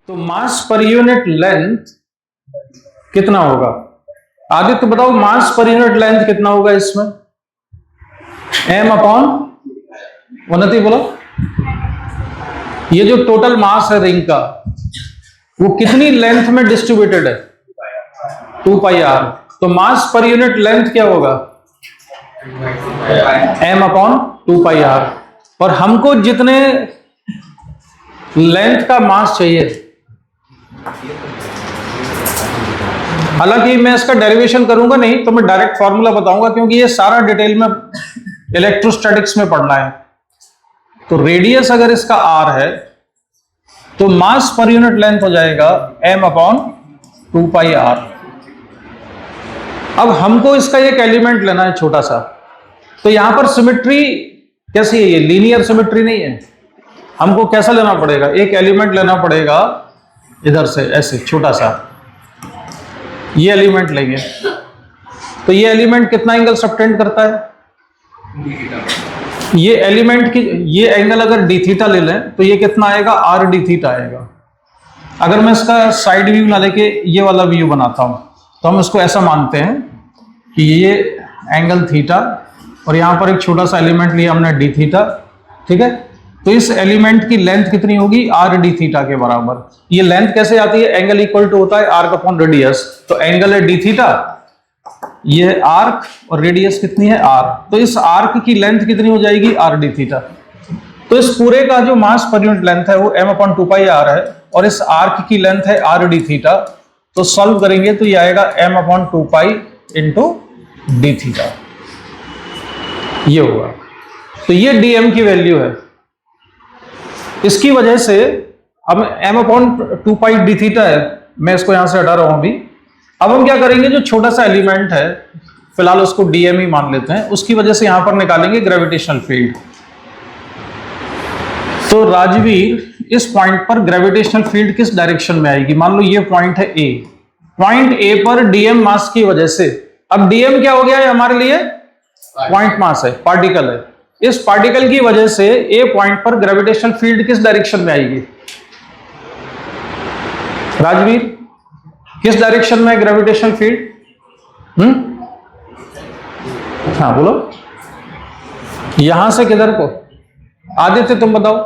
तो मास per unit length कितना होगा? आदित्य बताओ, मास पर यूनिट लेंथ कितना होगा इसमें? m अपॉन, उन्नति बोलो, ये जो टोटल मास है रिंग का वो कितनी लेंथ में डिस्ट्रीब्यूटेड है? 2 पाई r। तो मास पर यूनिट लेंथ क्या होगा? m अपॉन 2 पाई r। और हमको जितने लेंथ का मास चाहिए, हालांकि मैं इसका डेरिवेशन करूंगा नहीं, तो मैं डायरेक्ट फॉर्मूला बताऊंगा क्योंकि ये सारा डिटेल में इलेक्ट्रोस्टैटिक्स में पढ़ना है। तो रेडियस अगर इसका r है तो मास पर यूनिट लेंथ हो जाएगा m अपॉन 2 पाई r। अब हमको इसका एक एलिमेंट लेना है छोटा सा, तो यहां पर सिमेट्री कैसी है? ये लीनियर सिमेट्री नहीं है। हमको कैसा लेना पड़ेगा? एक एलिमेंट लेना पड़ेगा इधर से, ऐसे छोटा सा ये एलिमेंट लेंगे। तो ये एलिमेंट कितना एंगल सबटेंड करता है? ये एलिमेंट की ये एंगल अगर डी थीटा ले लें तो ये कितना आएगा? आर डी थीटा आएगा। अगर मैं इसका साइड व्यू ना लेके ये वाला व्यू बनाता हूं तो हम इसको ऐसा मानते हैं कि ये एंगल थीटा और यहां पर एक छोटा सा एलिमेंट लिया हमने डी थीटा, ठीक है। तो इस एलिमेंट की लेंथ कितनी होगी? आर डी थीटा के बराबर। ये लेंथ कैसे आती है? एंगल इक्वल टू होता है आर्क अपॉन रेडियस। तो एंगल है डी थीटा, ये आर्क, और रेडियस कितनी है? आर। तो इस आर्क की लेंथ कितनी हो जाएगी? R D theta. तो इस पूरे का जो मास पर यूनिट लेंथ है वो m अपॉन 2 पाई r है और इस आर्क की लेंथ है आर डी थीटा। तो सॉल्व करेंगे तो ये आएगा m upon 2 pi into D theta, ये होगा। तो ये dm की वैल्यू है। इसकी वजह से अब m अपॉन 2 पाई डी थीटा है, मैं इसको यहां से हटा रहा हूं अभी। अब हम क्या करेंगे, जो छोटा सा एलिमेंट है फिलहाल उसको dm ही मान लेते हैं, उसकी वजह से यहां पर निकालेंगे ग्रेविटेशनल फील्ड। तो राजवीर, इस पॉइंट पर ग्रेविटेशनल फील्ड किस डायरेक्शन में आएगी? मान लो ये पॉइंट है ए, पॉइंट ए पर डीएम मास की वजह से, अब डीएम क्या हो गया है हमारे लिए? पॉइंट मास है, पार्टिकल है। इस पार्टिकल की वजह से ए पॉइंट पर ग्रेविटेशनल फील्ड किस डायरेक्शन में आएगी? राजवीर, किस डायरेक्शन में है ग्रेविटेशनल फील्ड? हाँ बोलो, यहां से किधर को? आदित्य तुम बताओ,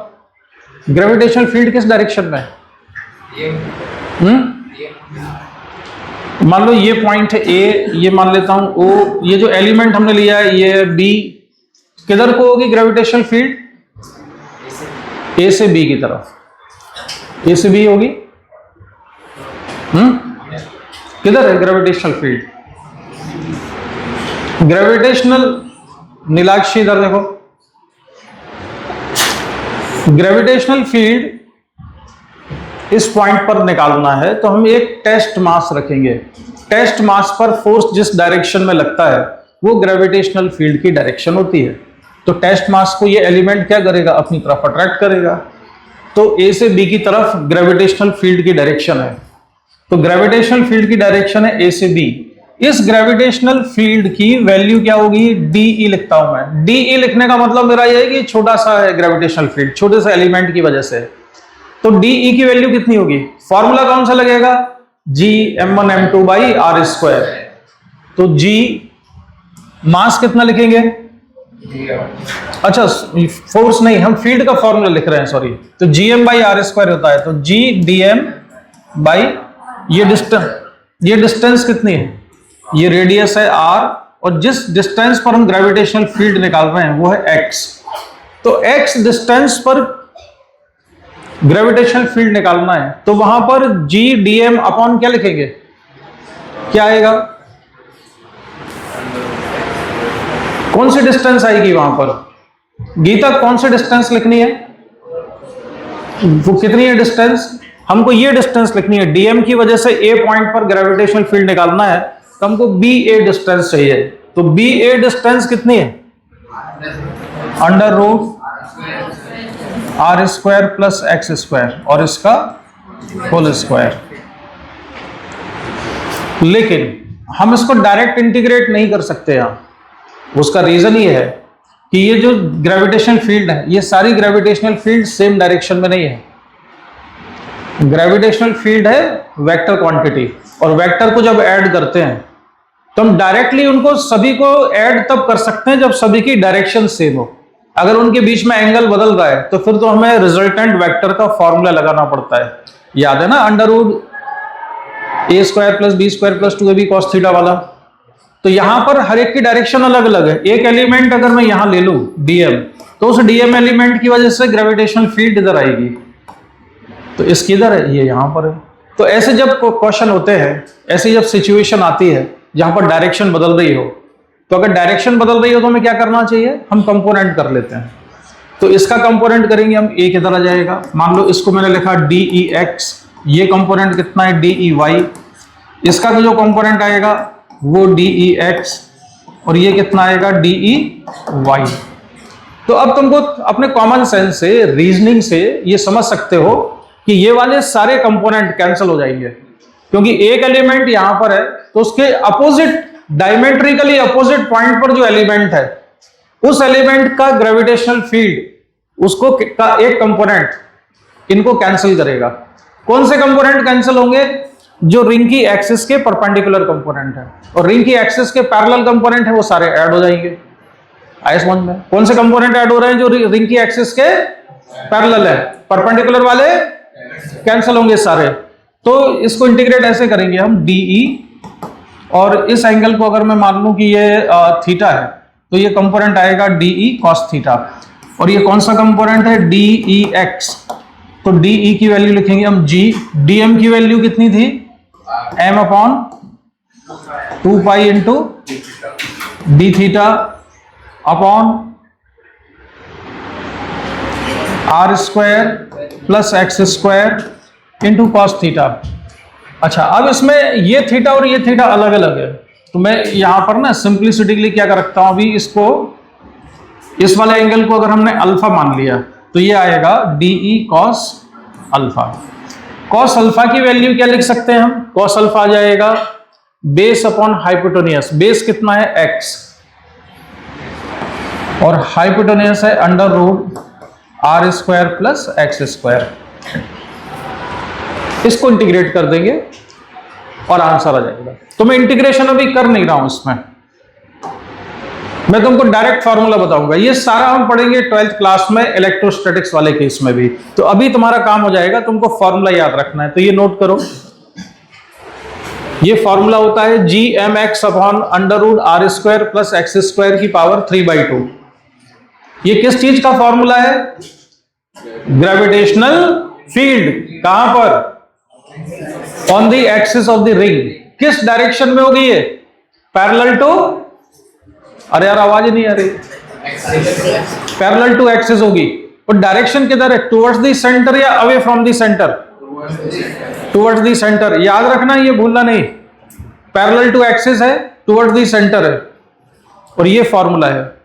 ग्रेविटेशनल फील्ड किस डायरेक्शन में है? मान लो ये पॉइंट है ए, ये मान लेता हूं ओ, ये जो एलिमेंट हमने लिया है ये बी, किधर को होगी ग्रेविटेशनल फील्ड? ए से बी की तरफ, ए से बी होगी। किधर है ग्रेविटेशनल फील्ड? ग्रेविटेशनल, नीलाक्षी इधर देखो, ग्रेविटेशनल फील्ड इस पॉइंट पर निकालना है तो हम एक टेस्ट मास रखेंगे। टेस्ट मास पर फोर्स जिस डायरेक्शन में लगता है वो ग्रेविटेशनल फील्ड की डायरेक्शन होती है। तो टेस्ट मास को ये एलिमेंट क्या करेगा? अपनी तरफ अट्रैक्ट करेगा। तो ए से बी की तरफ ग्रेविटेशनल फील्ड की डायरेक्शन है, तो ग्रेविटेशनल फील्ड की डायरेक्शन है ए से बी। इस ग्रेविटेशनल फील्ड की वैल्यू क्या होगी? डीई लिखता हूं मैं। डीई लिखने का मतलब मेरा यह है कि छोटा सा है ग्रेविटेशनल फील्ड, छोटे से एलिमेंट की वजह से। तो डीई की वैल्यू कितनी होगी? फॉर्मूला कौन सा लगेगा? G m1 m2 by r square. तो जी मास कितना लिखेंगे? अच्छा, फोर्स नहीं, हम फील्ड का फॉर्मूला लिख रहे हैं, सॉरी। तो जीएम बाई आर स्क्वायर होता है, तो जी डीएम बाई ये डिस्टेंस कितनी है? ये रेडियस है आर, और जिस डिस्टेंस पर हम ग्रेविटेशनल फील्ड निकाल रहे हैं वो है एक्स। तो एक्स डिस्टेंस पर ग्रेविटेशनल फील्ड निकालना है तो वहां पर जी डीएम अपॉन क्या लिखेंगे? क्या आएगा? कौन सी डिस्टेंस आएगी वहां पर? गीता, कौन सी डिस्टेंस लिखनी है? वो कितनी है डिस्टेंस? हमको ये डिस्टेंस लिखनी है। डीएम की वजह से ए पॉइंट पर ग्रेविटेशनल फील्ड निकालना है तो हमको बी ए डिस्टेंस चाहिए। तो बी ए डिस्टेंस कितनी है? Under root r square plus x square और इसका होल स्क्वायर। लेकिन हम इसको डायरेक्ट इंटीग्रेट नहीं कर सकते यहां। उसका रीजन ये है कि ये जो ग्रेविटेशनल फील्ड है, ये सारी ग्रेविटेशनल फील्ड सेम डायरेक्शन में नहीं है। ग्रेविटेशनल फील्ड है वेक्टर क्वांटिटी, और वेक्टर को जब ऐड करते हैं तो हम डायरेक्टली उनको सभी को ऐड तब कर सकते हैं जब सभी की डायरेक्शन सेम हो। अगर उनके बीच में एंगल बदल रहा है तो फिर तो हमें रिजल्टेंट वेक्टर का फॉर्मूला लगाना पड़ता है। याद है ना, under root A square plus B square plus 2ab cos theta वाला। तो यहां पर हर एक की डायरेक्शन अलग अलग है। एक एलिमेंट अगर मैं यहां ले लूं dm, तो उस dm एलिमेंट की वजह से ग्रेविटेशनल फील्ड इधर आएगी, तो इसकी इधर है, ये यहां पर है। तो ऐसे जब क्वेश्चन होते हैं, ऐसी जब सिचुएशन आती है जहां पर डायरेक्शन बदल रही हो, तो अगर डायरेक्शन बदल रही हो तो हमें क्या करना चाहिए, हम कंपोनेंट कर लेते हैं। तो इसका कंपोनेंट करेंगे हम, ए किधर आ जाएगा, मान लो इसको मैंने लिखा dEx, ये कंपोनेंट कितना है dEy, इसका जो कंपोनेंट आएगा वो dEx, और ये कितना आएगा dEy। तो अब तुमको अपने कॉमन सेंस से, रीजनिंग से ये समझ सकते हो कि ये वाले सारे कंपोनेंट कैंसिल हो जाएंगे, क्योंकि एक एलिमेंट यहां पर है तो उसके अपोजिट, डायमेट्रिकली अपोजिट पॉइंट पर जो एलिमेंट है उस एलिमेंट का ग्रेविटेशनल फील्ड उसको का एक कंपोनेंट इनको कैंसिल करेगा। कौन से कंपोनेंट कैंसिल होंगे, जो रिंग की एक्सिस के परपेंडिकुलर कंपोनेंट है, और रिंग की एक्सिस के पैरेलल कंपोनेंट है वो सारे ऐड हो जाएंगे। आए समझ में, कौन से कंपोनेंट ऐड हो रहे हैं जो रिंग की एक्सिस के पैरेलल है, परपेंडिकुलर वाले कैंसिल होंगे सारे। तो इसको इंटीग्रेट ऐसे करेंगे हम dE, और इस एंगल को अगर मैं मान लूं कि ये थीटा है तो ये कंपोनेंट आएगा dE cos थीटा, और ये कौन सा कंपोनेंट है dEx, तो dE की वैल्यू लिखेंगे हम g, dm की वैल्यू कितनी थी m/2 into d theta upon r square plus x square into cos theta. अच्छा, अब इसमें ये थीटा और ये थीटा अलग अलग है, तो मैं यहां पर ना सिंप्लिसिटी के लिए क्या कर रखता हूं, अभी इसको, इस वाले एंगल को अगर हमने अल्फा मान लिया तो ये आएगा dE cos alpha. cos alpha की वैल्यू क्या लिख सकते हैं हम, cos अल्फा आ जाएगा बेस अपॉन हाइपोटेन्यूस, बेस कितना है x, और हाइपोटेन्यूस है under root r square plus x square. इसको इंटीग्रेट कर देंगे और आंसर आ जाएगा। तो मैं इंटीग्रेशन अभी कर नहीं रहा हूं, इसमें मैं तुमको डायरेक्ट फार्मूला बताऊंगा। ये सारा हम पढ़ेंगे 12th क्लास में इलेक्ट्रोस्टैटिक्स वाले केस में भी। तो अभी तुम्हारा काम हो जाएगा, तुमको फार्मूला याद रखना है, तो ये नोट करो। ये फार्मूला होता है gmx upon under root r square plus x square की पावर 3/2। ये किस चीज का फार्मूला है, ग्रेविटेशनल फील्ड। कहां पर, on the axis of the ring. किस डायरेक्शन में होगी ये, पैरेलल टू, अरे यार आवाज नहीं आ रही, पैरेलल टू एक्सिस होगी। और डायरेक्शन किधर है, टुवर्ड्स द सेंटर या away from the centre, towards the centre. याद रखना, ये भूलना नहीं, पैरेलल टू एक्सिस है, टुवर्ड्स द सेंटर है, और ये फॉर्मूला है।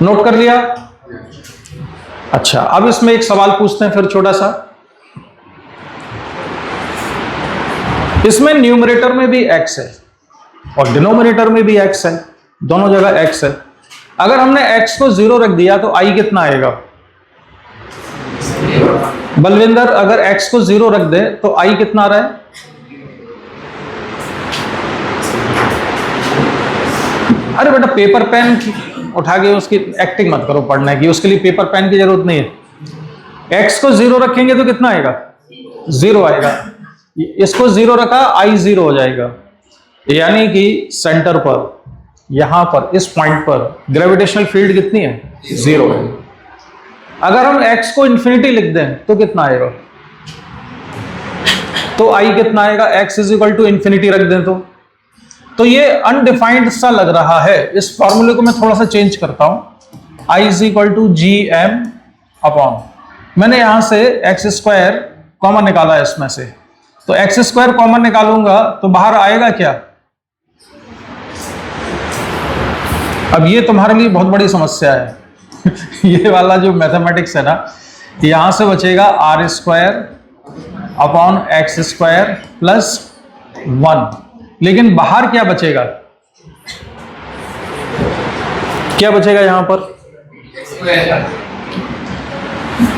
नोट कर लिया। अच्छा, अब इसमें एक सवाल पूछते हैं फिर छोटा सा। इसमें न्यूमरेटर में भी x है और डिनोमिनेटर में भी x है, दोनों जगह x है। अगर हमने x को 0 रख दिया तो i कितना आएगा, बलविंदर अगर x को 0 रख दे तो i कितना आ रहा है, अरे बेटा पेपर पेन उठा के उसकी एक्टिंग मत करो पढ़ने की, उसके लिए पेपर पेन की जरूरत नहीं है। x को 0 रखेंगे तो कितना आएगा, 0 आएगा। इसको 0 रखा, i 0 हो जाएगा, यानी कि सेंटर पर, यहां पर इस पॉइंट पर ग्रेविटेशनल फील्ड कितनी है, 0 है। अगर हम x को इंफिनिटी लिख दें तो कितना आएगा, तो i कितना आएगा, x is equal to infinity रख दें तो ये अनडिफाइंड सा लग रहा है। इस फॉर्मूले को मैं थोड़ा सा चेंज करता हूं, i is equal to gm upon, मैंने यहां से एक्स स्क्वायर कॉमन निकाला है इसमें से, तो एक्स स्क्वायर कॉमन निकालूंगा तो बाहर आएगा क्या। अब ये तुम्हारे लिए बहुत बड़ी समस्या है ये वाला जो मैथमेटिक्स है ना, यहां से बचेगा r square upon x square plus 1, लेकिन बाहर क्या बचेगा, क्या बचेगा यहां पर,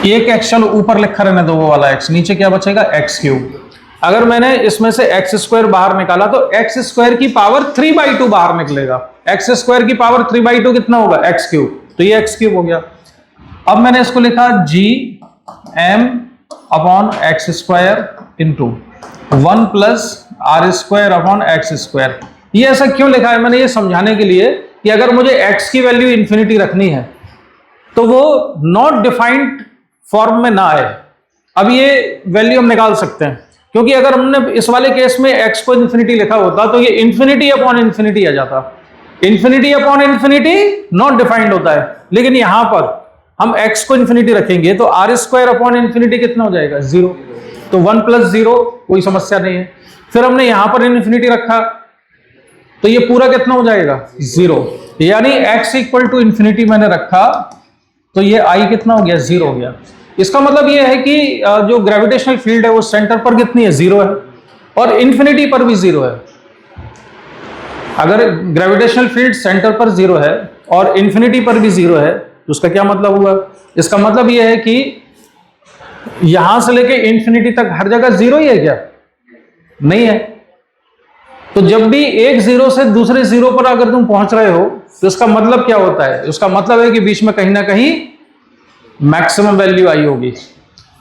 एक एक्स चलो ऊपर लिखा रहने दो, वो वाला एक्स, नीचे क्या बचेगा एक्स क्यूब। अगर मैंने इसमें से एक्स स्क्वायर बाहर निकाला तो एक्स स्क्वायर की पावर 3/2 बाहर निकलेगा। एक्स स्क्वायर की पावर 3/2 कितना होगा, एक्स क्यूब, तो ये एक्स क्यूब हो गया। अब मैंने इसको लिखा G M upon x square into 1 plus r square upon x square. ये ऐसा क्यों लिखा है मैंने, ये समझाने के लिए कि अगर मुझे एक्स की वैल्यू इंफिनिटी रखनी है तो वो नॉट डिफाइंड फॉर्म में ना आए। अब ये वैल्यू हम निकाल सकते हैं, क्योंकि अगर हमने इस वाले केस में x को इन्फिनिटी लिखा होता तो ये इन्फिनिटी अपॉन इन्फिनिटी आ जाता। Infinity upon infinity not defined होता है, लेकिन यहां पर हम x को इन्फिनिटी रखेंगे तो आर स्क्वायर अपॉन इन्फिनिटी कितना हो जाएगा, 0। तो 1 + 0 कोई समस्या नहीं है। फिर हमने यहां पर इन्फिनिटी रखा तो ये पूरा कितना हो जाएगा, 0। यानी x = इन्फिनिटी मैंने रखा तो ये I कितना हो गया, 0 हो गया। इसका मतलब ये है कि जो ग्रेविटेशनल फील्ड है वो सेंटर पर कितनी है, 0 है, और इन्फिनिटी पर भी 0 है। अगर ग्रेविटेशनल फील्ड सेंटर पर 0 है और इन्फिनिटी पर भी 0 है तो उसका क्या मतलब हुआ, इसका मतलब ये है कि यहां से लेके इन्फिनिटी तक हर जगह 0 ही है क्या, नहीं है। तो जब भी एक 0 से दूसरे 0 पर अगर तुम पहुंच रहे हो तो इसका मतलब क्या होता है, उसका मतलब है कि बीच में कहीं ना कहीं मैक्सिमम वैल्यू आई होगी।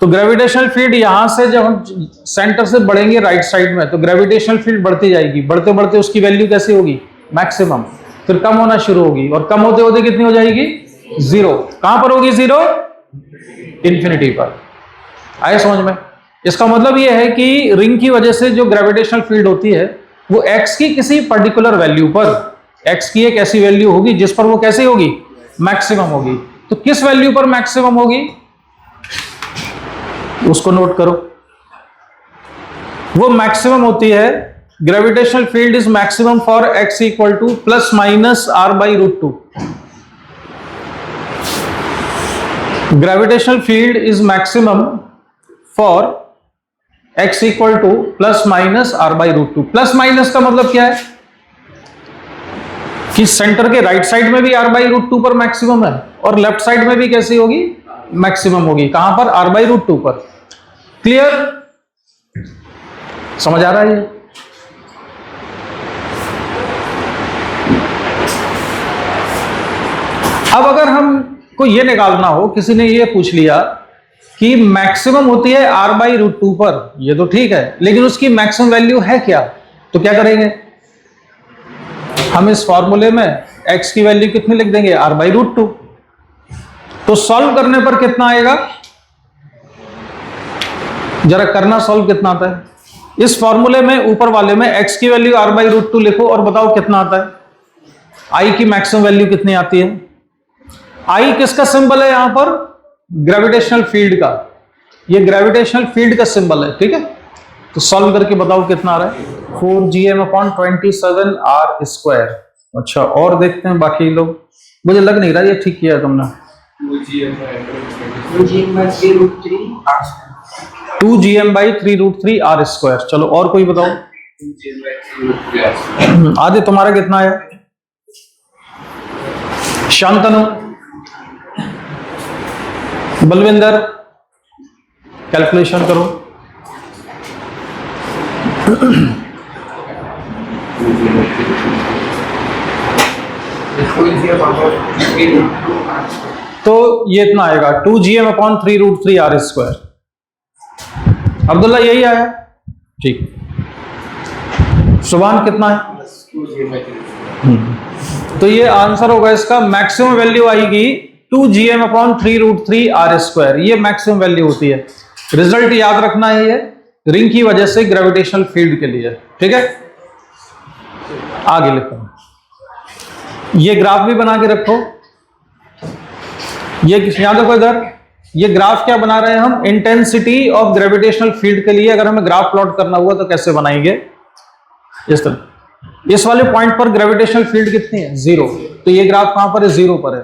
तो ग्रेविटेशनल फील्ड यहां से जब हम सेंटर से बढ़ेंगे राइट साइड में तो ग्रेविटेशनल फील्ड बढ़ती जाएगी, बढ़ते बढ़ते उसकी वैल्यू कैसी होगी, मैक्सिमम, फिर कम होना शुरू होगी और कम होते होते कितनी हो जाएगी, 0। कहां पर होगी 0, इन्फिनिटी पर। आए समझ में। इसका मतलब यह है कि रिंग की वजह से जो ग्रेविटेशनल फील्ड होती है वो x की किसी पर्टिकुलर वैल्यू पर, x की एक ऐसी वैल्यू होगी जिस पर वो कैसी होगी, मैक्सिमम होगी। तो किस वैल्यू पर मैक्सिमम होगी उसको नोट करो। वो मैक्सिमम होती है, gravitational field is maximum for x = ±r/√2। Gravitational field is maximum for x = ±r/√2। Plus minus का मतलब क्या है कि सेंटर के राइट साइड में भी r/√2 पर मैक्सिमम है और लेफ्ट साइड में भी कैसी होगी, मैक्सिमम होगी। कहां पर, r/√2 पर। क्लियर, समझ आ रहा है ये। अब अगर हमको ये निकालना हो, किसी ने ये पूछ लिया कि मैक्सिमम होती है r/√2 पर, ये तो ठीक है, लेकिन उसकी मैक्सिमम वैल्यू है क्या, तो क्या करेंगे, हम इस फॉर्मूले में x की वैल्यू कितनी लिख देंगे, r/√2। तो सॉल्व करने पर कितना आएगा, जरा करना सॉल्व कितना आता है। इस फॉर्मूले में ऊपर वाले में x की वैल्यू r/√2 लिखो और बताओ कितना आता है। I की मैक्सिमम वैल्यू कितनी आती है। I किसका सिंबल है यहां पर, ग्रेविटेशनल फील्ड का, ये ग्रेविटेशनल फील्ड का सिंबल है, ठीक है। तो सॉल्व करके बताओ कितना आ रहा है, 4gm/27r²। अच्छा, और देखते हैं बाकी लोग, मुझे लग नहीं रहा ये ठीक किया तुमने। 2gm/3√3r²। चलो और कोई बताओ। आदि तुम्हारा कितना है, शांतनु, बलविंदर, कैलकुलेशन करो। तो ये इतना आएगा 2gm/3√3r²। अब्दुल्ला यही आया, ठीक। सुभान कितना है, तो ये आंसर होगा इसका, मैक्सिमम वैल्यू आएगी 2gm/3√3r²। ये मैक्सिमम वैल्यू होती है। रिजल्ट याद रखना है, ये रिंग की वजह से ग्रेविटेशनल फील्ड के लिए, ठीक है। आगे लिखो, ये ग्राफ भी बना के रखो। ये यहां देखो इधर, ये ग्राफ क्या बना रहे हैं हम, इंटेंसिटी ऑफ ग्रेविटेशनल फील्ड के लिए अगर हमें ग्राफ प्लॉट करना हुआ तो कैसे बनाएंगे, इस तरह। इस वाले पॉइंट पर ग्रेविटेशनल फील्ड कितनी है, 0। तो ये ग्राफ कहां पर है, 0 पर है।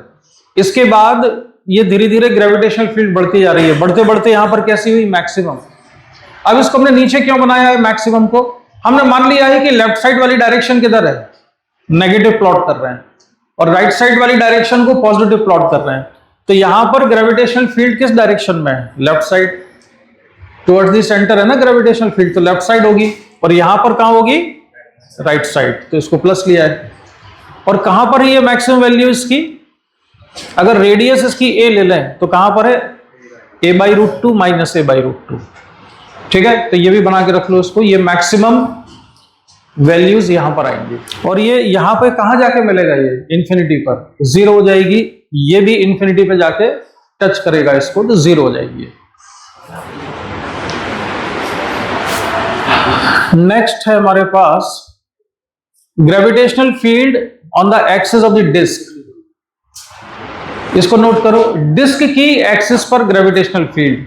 इसके बाद ये धीरे धीरे ग्रेविटेशनल फील्ड बढ़ती जा रही है, बढ़ते बढ़ते यहां पर कैसी हुई, मैक्सिमम। अब इसको हमने नीचे क्यों बनाया है मैक्सिमम को, हमने मान लिया है कि लेफ्ट साइड वाली डायरेक्शन किधर है, नेगेटिव प्लॉट कर रहे हैं, और राइट साइड वाली डायरेक्शन को पॉजिटिव प्लॉट कर रहे हैं। तो यहां पर ग्रेविटेशनल फील्ड किस डायरेक्शन में है? Left side, towards the centre है ना ग्रेविटेशनल फील्ड, तो लेफ्ट साइड होगी। और यहां पर कहां होगी? राइट साइड, तो इसको प्लस लिया है। और कहां पर है ये मैक्सिमम वैल्यू इसकी? अगर रेडियस इसकी ए ले लें तो कहां पर है? a/√2 minus a/√2। ठीक है, तो ये भी बना के रख लो इसको, ये मैक्सिमम वैल्यूज यहां पर आएंगी। और ये यहां पे कहां जाके मिलेगा? ये इंफिनिटी पर 0 हो जाएगी, ये भी इंफिनिटी पे जाके टच करेगा इसको, तो 0 हो जाएगी। नेक्स्ट है हमारे पास gravitational field on the axis of the disc. इसको नोट करो, डिस्क की एक्सिस पर ग्रेविटेशनल फील्ड।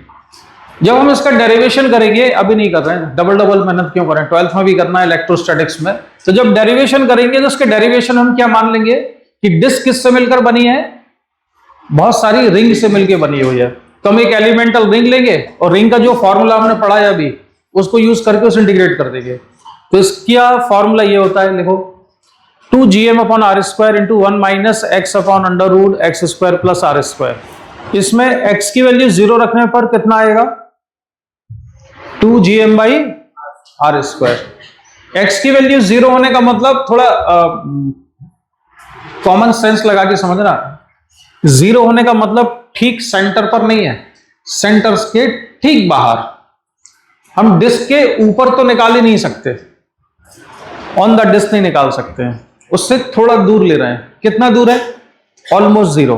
जब हम इसका डेरिवेशन करेंगे, अभी नहीं कर रहे हैं, डबल मेहनत क्यों करें, 12th में भी करना है इलेक्ट्रोस्टैटिक्स में। तो जब डेरिवेशन करेंगे तो उसके डेरिवेशन हम क्या मान लेंगे कि डिस्क किससे मिलकर बनी है? बहुत सारी रिंग से मिलकर बनी हुई है। तो हम एक एलिमेंटल रिंग लेंगे और रिंग का जो फॉर्मूला हमने पढ़ा है अभी, उसको यूज करके उसे इंटीग्रेट कर देंगे। तो इसका फॉर्मूला ये होता है, देखो, 2gm/r² into 1 minus x/√x² plus r²। इसमें x की वैल्यू 0 रखने पर कितना आएगा? 2gm/r²। x की वैल्यू 0 होने का मतलब, थोड़ा कॉमन सेंस लगा के समझना, 0 होने का मतलब ठीक सेंटर पर नहीं है, सेंटर के ठीक बाहर। हम डिस्क के ऊपर तो निकाल ही नहीं सकते, ऑन द डिस्क नहीं निकाल सकते हैं, उससे थोड़ा दूर ले रहे हैं। कितना दूर है? ऑलमोस्ट 0।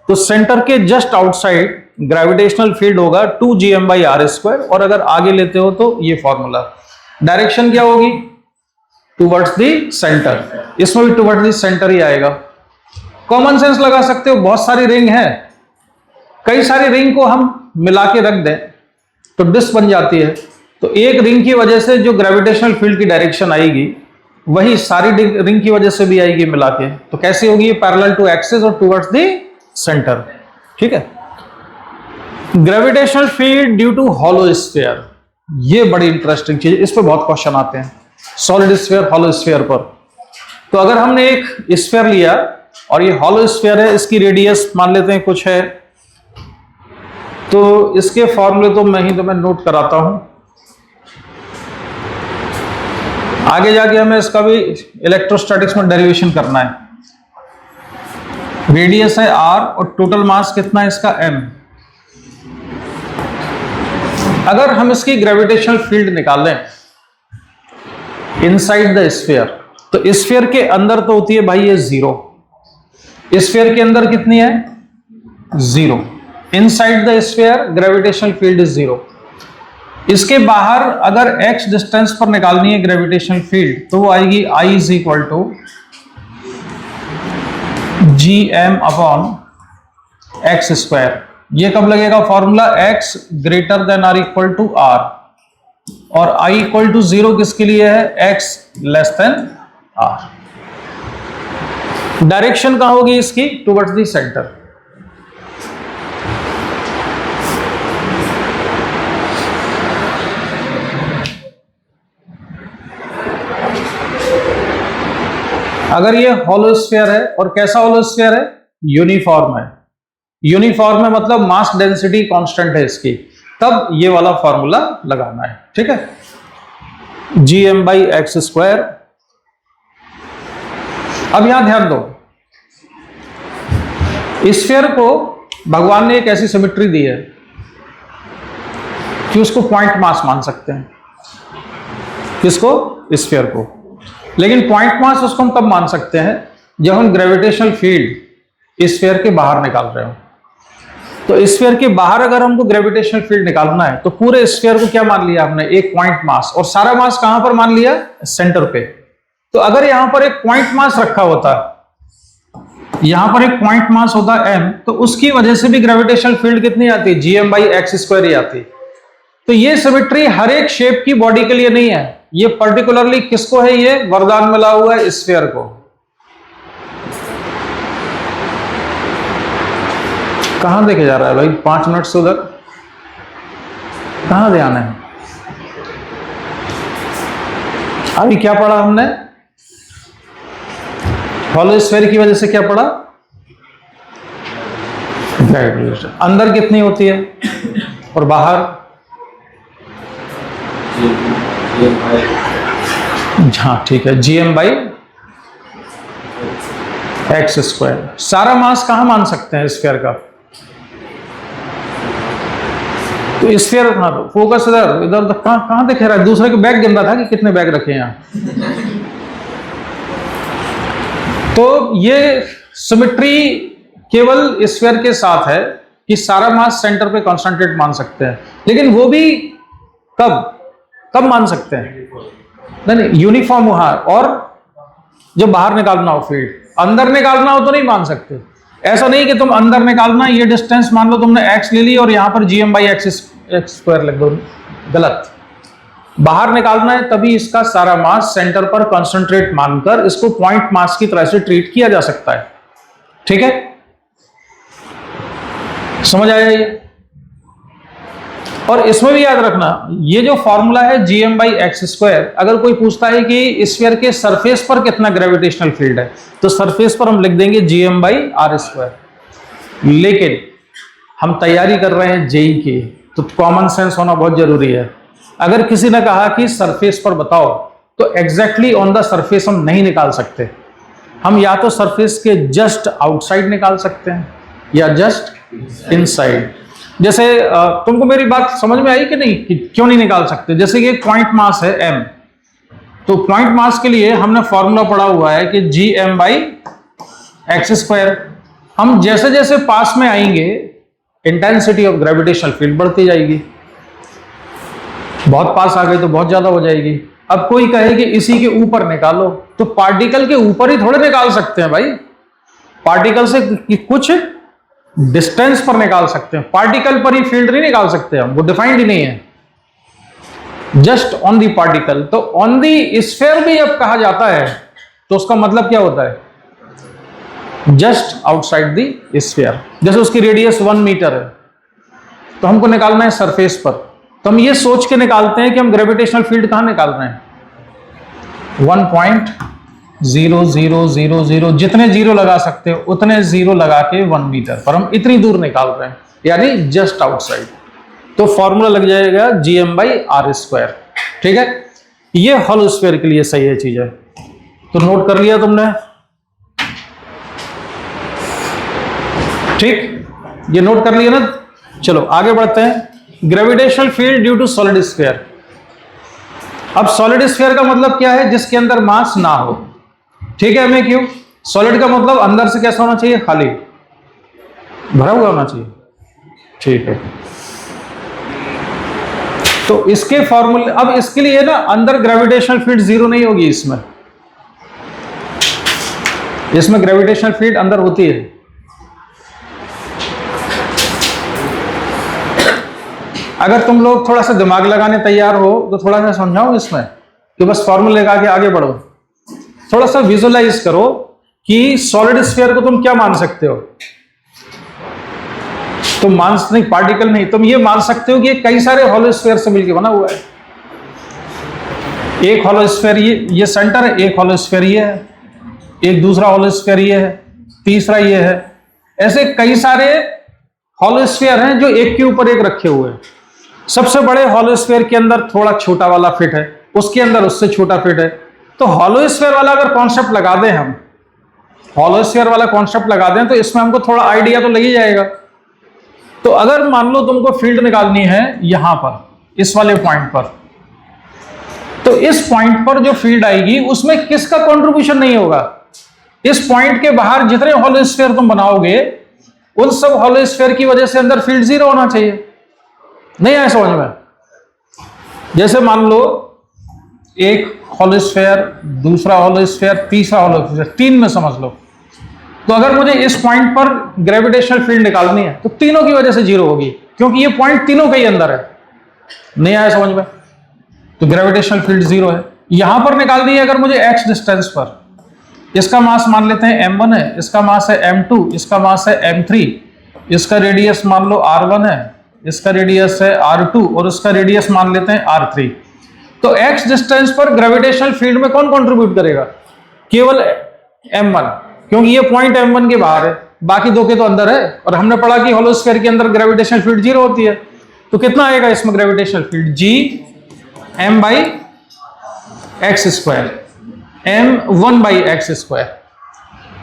तो सेंटर के जस्ट आउटसाइड ग्रेविटेशनल फील्ड होगा 2gm/r²। और अगर आगे लेते हो तो ये फॉर्मूला, डायरेक्शन क्या होगी? टुवर्ड्स द सेंटर, इसमें भी टुवर्ड्स द सेंटर ही आएगा। कॉमन सेंस लगा सकते हो, बहुत सारी रिंग है, कई सारी रिंग को हम मिला के रख दें तो डिस्क बन जाती है। तो एक रिंग की वजह से जो ग्रेविटेशनल फील्ड की डायरेक्शन आएगी, वही सारी रिंग की वजह से भी आएगी मिला के। तो कैसे होगी? पैरेलल टू एक्सिस और टुवर्ड्स द सेंटर। ठीक है। Gravitational field due to hollow sphere, ये बड़ी इंटरेस्टिंग चीज, इस पर बहुत क्वेश्चन आते हैं, सॉलिड स्फीयर, हॉलो स्फीयर पर। तो अगर हमने एक स्फीयर लिया और ये हॉलो स्फीयर है, इसकी रेडियस मान लेते हैं कुछ है, तो इसके फॉर्मूले तो मैं ही तुम्हें नोट कराता हूं, आगे जाके हमें इसका भी इलेक्ट्रोस्टैटिक्स में डेरिवेशन करना है। रेडियस है r और टोटल मास कितना है इसका? m। अगर हम इसकी ग्रेविटेशनल फील्ड निकालें इनसाइड द स्फीयर, तो स्फीयर के अंदर तो होती है भाई ये 0, स्फीयर के अंदर कितनी है? 0। Inside the sphere gravitational field is 0। इसके बाहर अगर x डिस्टेंस पर निकालनी है ग्रेविटेशनल फील्ड, तो वो आएगी I is equal to gm/x²। ये कब लगेगा formula? x greater than r equal to r, और I इक्वल टू 0 किसके लिए है? x less than r। Direction कहां होगी इसकी? Towards the centre. अगर ये हॉलो स्फीयर है, और कैसा हॉलो स्फीयर है? यूनिफॉर्म है। यूनिफॉर्म है मतलब मास डेंसिटी कांस्टेंट है इसकी, तब ये वाला फॉर्मूला लगाना है। ठीक है, gm/x²। अब यहां ध्यान दो, स्फीयर को भगवान ने एक ऐसी सिमेट्री दी है कि उसको पॉइंट मास मान सकते हैं। किसको? स्फीयर को। लेकिन पॉइंट मास उसको हम तब मान सकते हैं जब हम ग्रेविटेशनल फील्ड स्फीयर के बाहर निकाल रहे हो। तो स्फीयर के बाहर अगर हमको ग्रेविटेशनल फील्ड निकालना है, तो पूरे स्फीयर को क्या मान लिया हमने? एक पॉइंट मास। और सारा मास कहां पर मान लिया? सेंटर पे। तो अगर यहां पर एक पॉइंट मास रखा होता, यहां पर एक पॉइंट मास होता m, तो उसकी वजह से भी ग्रेविटेशनल फील्ड कितनी आती? gm/x² ही आती। तो ये सिमेट्री हर एक शेप की बॉडी के लिए नहीं है, ये पर्टिकुलरली किसको है? ये वरदान मिला हुआ है स्फीयर को। कहां देखे जा रहा है भाई? 5 मिनट से उधर कहां ध्यान है? अभी क्या पढ़ा हमने? हॉलो स्फीयर की वजह से क्या पढ़ा? ग्रेविटी डिस्टेंस अंदर कितनी होती है और बाहर? हाँ ठीक है, GM बाई एक्स स्क्वायर। सारा मास कहां मान सकते हैं स्फीयर का? तो स्फीयर, हाँ फोकस इधर इधर कहां दिख रहा है? दूसरे के बैग गिन रहा था कि कितने बैग रखे हैं यहां। तो ये सिमेट्री केवल स्फीयर के साथ है कि सारा मास सेंटर पे कॉन्सेंट्रेट मान सकते हैं, लेकिन वो भी कब मान सकते हैं? नहीं यूनिफॉर्म वहां, और जो बाहर निकालना हो फील्ड, अंदर निकालना हो तो नहीं मान सकते। ऐसा नहीं कि तुम अंदर निकालना, ये डिस्टेंस मान लो तुमने x ले ली और यहां पर GM बाई एक्स स्क्वायर लिख दो, गलत। बाहर निकालना है तभी इसका सारा मास सेंटर पर कॉन्सेंट्रेट मानकर इसको पॉइंट मास की तरह से ट्रीट किया जा सकता है। ठीक है, समझ आया ये? और इसमें भी याद रखना, ये जो फॉर्मूला है GM बाई एक्स स्क्वायर, अगर कोई पूछता है कि स्फीयर के सरफेस पर कितना ग्रेविटेशनल फील्ड है, तो सरफेस पर हम लिख देंगे GM बाई आर स्क्वायर। लेकिन हम तैयारी कर रहे हैं जेई की, तो कॉमन सेंस होना बहुत जरूरी है। अगर किसी ने कहा कि सरफेस पर बताओ, तो एग्जैक्टली ऑन द सरफेस हम नहीं निकाल सकते। हम या तो सरफेस के जस्ट आउटसाइड निकाल सकते हैं या जस्ट इनसाइड। जैसे तुमको मेरी बात समझ में आई कि नहीं, कि क्यों नहीं निकाल सकते? जैसे कि पॉइंट मास है m, तो पॉइंट मास के लिए हमने फॉर्मूला पढ़ा हुआ है कि GM बाई एक्स स्क्वायर। हम जैसे जैसे पास में आएंगे इंटेंसिटी ऑफ ग्रेविटेशनल फील्ड बढ़ती जाएगी। बहुत पास आ गए तो बहुत ज्यादा हो जाएगी। अब कोई कहे कि इसी के ऊपर निकालो, तो पार्टिकल के ऊपर ही थोड़े निकाल सकते हैं भाई, पार्टिकल से कुछ डिस्टेंस पर निकाल सकते हैं। पार्टिकल पर ही फील्ड नहीं निकाल सकते हम, वो डिफाइंड ही नहीं है। Just on the particle. तो ऑन दी स्फीयर भी जब कहा जाता है तो उसका मतलब क्या होता है? Just outside the sphere. जैसे उसकी रेडियस 1 मीटर है, तो हमको निकालना है सरफेस पर, तो हम ये सोच के निकालते हैं कि हम ग्रेविटेशनल फील्ड कहां निकाल रहे हैं? 1.0000, जितने जीरो लगा सकते हो उतने जीरो लगा के 1 मीटर पर हम इतनी दूर निकाल रहे हैं, यानी जस्ट आउटसाइड। तो फॉर्मूला लग जाएगा GM बाई आर स्क्वायर। ठीक है, ये हॉलो स्फीयर के लिए सही है चीज है। तो नोट कर लिया तुमने? ठीक, ये नोट कर लिया ना? चलो आगे बढ़ते हैं। Gravitational field due to solid sphere. अब सॉलिड स्फीयर का मतलब क्या है? जिसके अंदर मास ना हो। ठीक है, मैं क्यों? सॉलिड का मतलब अंदर से कैसा होना चाहिए? खाली, भरा हुआ होना चाहिए। ठीक है, तो इसके फॉर्मूले, अब इसके लिए ना अंदर ग्रेविटेशनल फील्ड जीरो नहीं होगी। इसमें ग्रेविटेशनल फील्ड अंदर होती है। अगर तुम लोग थोड़ा सा दिमाग लगाने तैयार हो तो थोड़ा सा समझाऊं इसमें, कि बस फॉर्मूला लगा के आगे बढ़ो। थोड़ा सा विजुअलाइज करो कि सॉलिड स्फीयर को तुम क्या मान सकते हो? तुम मान नहीं, पार्टिकल नहीं, तुम ये मान सकते हो कि ये कई सारे हॉलो स्फीयर से मिलकर बना हुआ है। एक हॉलो स्फीयर ये सेंटर है, एक हॉलो स्फीयर ये है, एक दूसरा हॉलो स्फीयर ये है, तीसरा ये है। ऐसे कई सारे हॉलो स्फीयर हैं जो एक के ऊपर एक रखे हुए हैं। सबसे बड़े हॉलो स्फीयर के अंदर थोड़ा छोटा वाला फिट है, उसके अंदर उससे छोटा फिट है। तो हॉलो स्फीयर वाला अगर कॉन्सेप्ट लगा दें हम, हॉलो स्फीयर वाला कॉन्सेप्ट लगा दें, तो इसमें हमको थोड़ा आइडिया तो लग ही जाएगा। तो अगर मान लो तुमको फील्ड निकालनी है यहां पर, इस वाले पॉइंट पर, तो इस पॉइंट पर जो फील्ड आएगी उसमें किसका कंट्रीब्यूशन नहीं होगा? इस पॉइंट के बाहर जितने हॉलो स्फीयर तुम बनाओगे उन सब हॉलो स्फीयर की वजह से अंदर फील्ड जीरो होना चाहिए। नहीं आया समझ में? जैसे मान लो एक हॉलो स्फीयर, दूसरा हॉलो स्फीयर, तीसरा हॉलो स्फीयर, 3 में समझ लो। तो अगर मुझे इस पॉइंट पर ग्रेविटेशनल फील्ड निकालनी है तो तीनों की वजह से जीरो होगी, क्योंकि ये पॉइंट तीनों के ही अंदर है। नहीं आया समझ में? तो ग्रेविटेशनल फील्ड जीरो है। यहां पर निकालनी है अगर मुझे x डिस्टेंस पर, इसका मास मान लेते हैं m1 है, इसका मास है m2, इसका मास है m3, इसका रेडियस मान लो r1 है, इसका रेडियस है r2 और इसका रेडियस मान लेते हैं r3। तो x डिस्टेंस पर ग्रेविटेशनल फील्ड में कौन कंट्रीब्यूट करेगा? केवल m1, क्योंकि ये पॉइंट m1 के बाहर है। बाकी दो के तो अंदर है, और हमने पढ़ा कि होलो स्फीयर के अंदर ग्रेविटेशनल फील्ड 0 होती है। तो कितना आएगा इसमें gravitational field? G M by x square, M 1 by x square.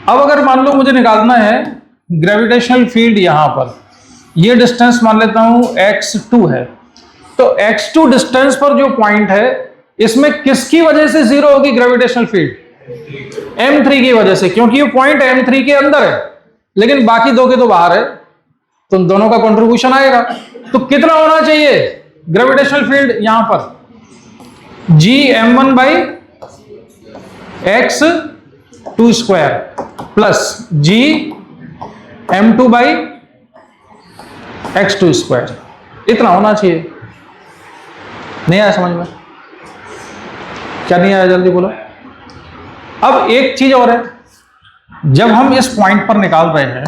अब अगर मान लो मुझे निकालना है ग्रेविटेशनल फील्ड, यहां पर ये डिस्टेंस मान लेता हूं x2 है, तो x2 डिस्टेंस पर जो पॉइंट है इसमें किसकी वजह से 0 होगी ग्रेविटेशनल फील्ड? m3 की वजह से, क्योंकि ये पॉइंट m3 के अंदर है लेकिन बाकी दो के तो बाहर है, तो दोनों का कंट्रीब्यूशन आएगा। तो कितना होना चाहिए ग्रेविटेशनल फील्ड यहां पर? G m1 by x2 square plus G m2 by x2 square, इतना होना चाहिए। नहीं आया समझ में? क्या नहीं आया जल्दी बोलो। अब एक चीज और है, जब हम इस पॉइंट पर निकाल रहे हैं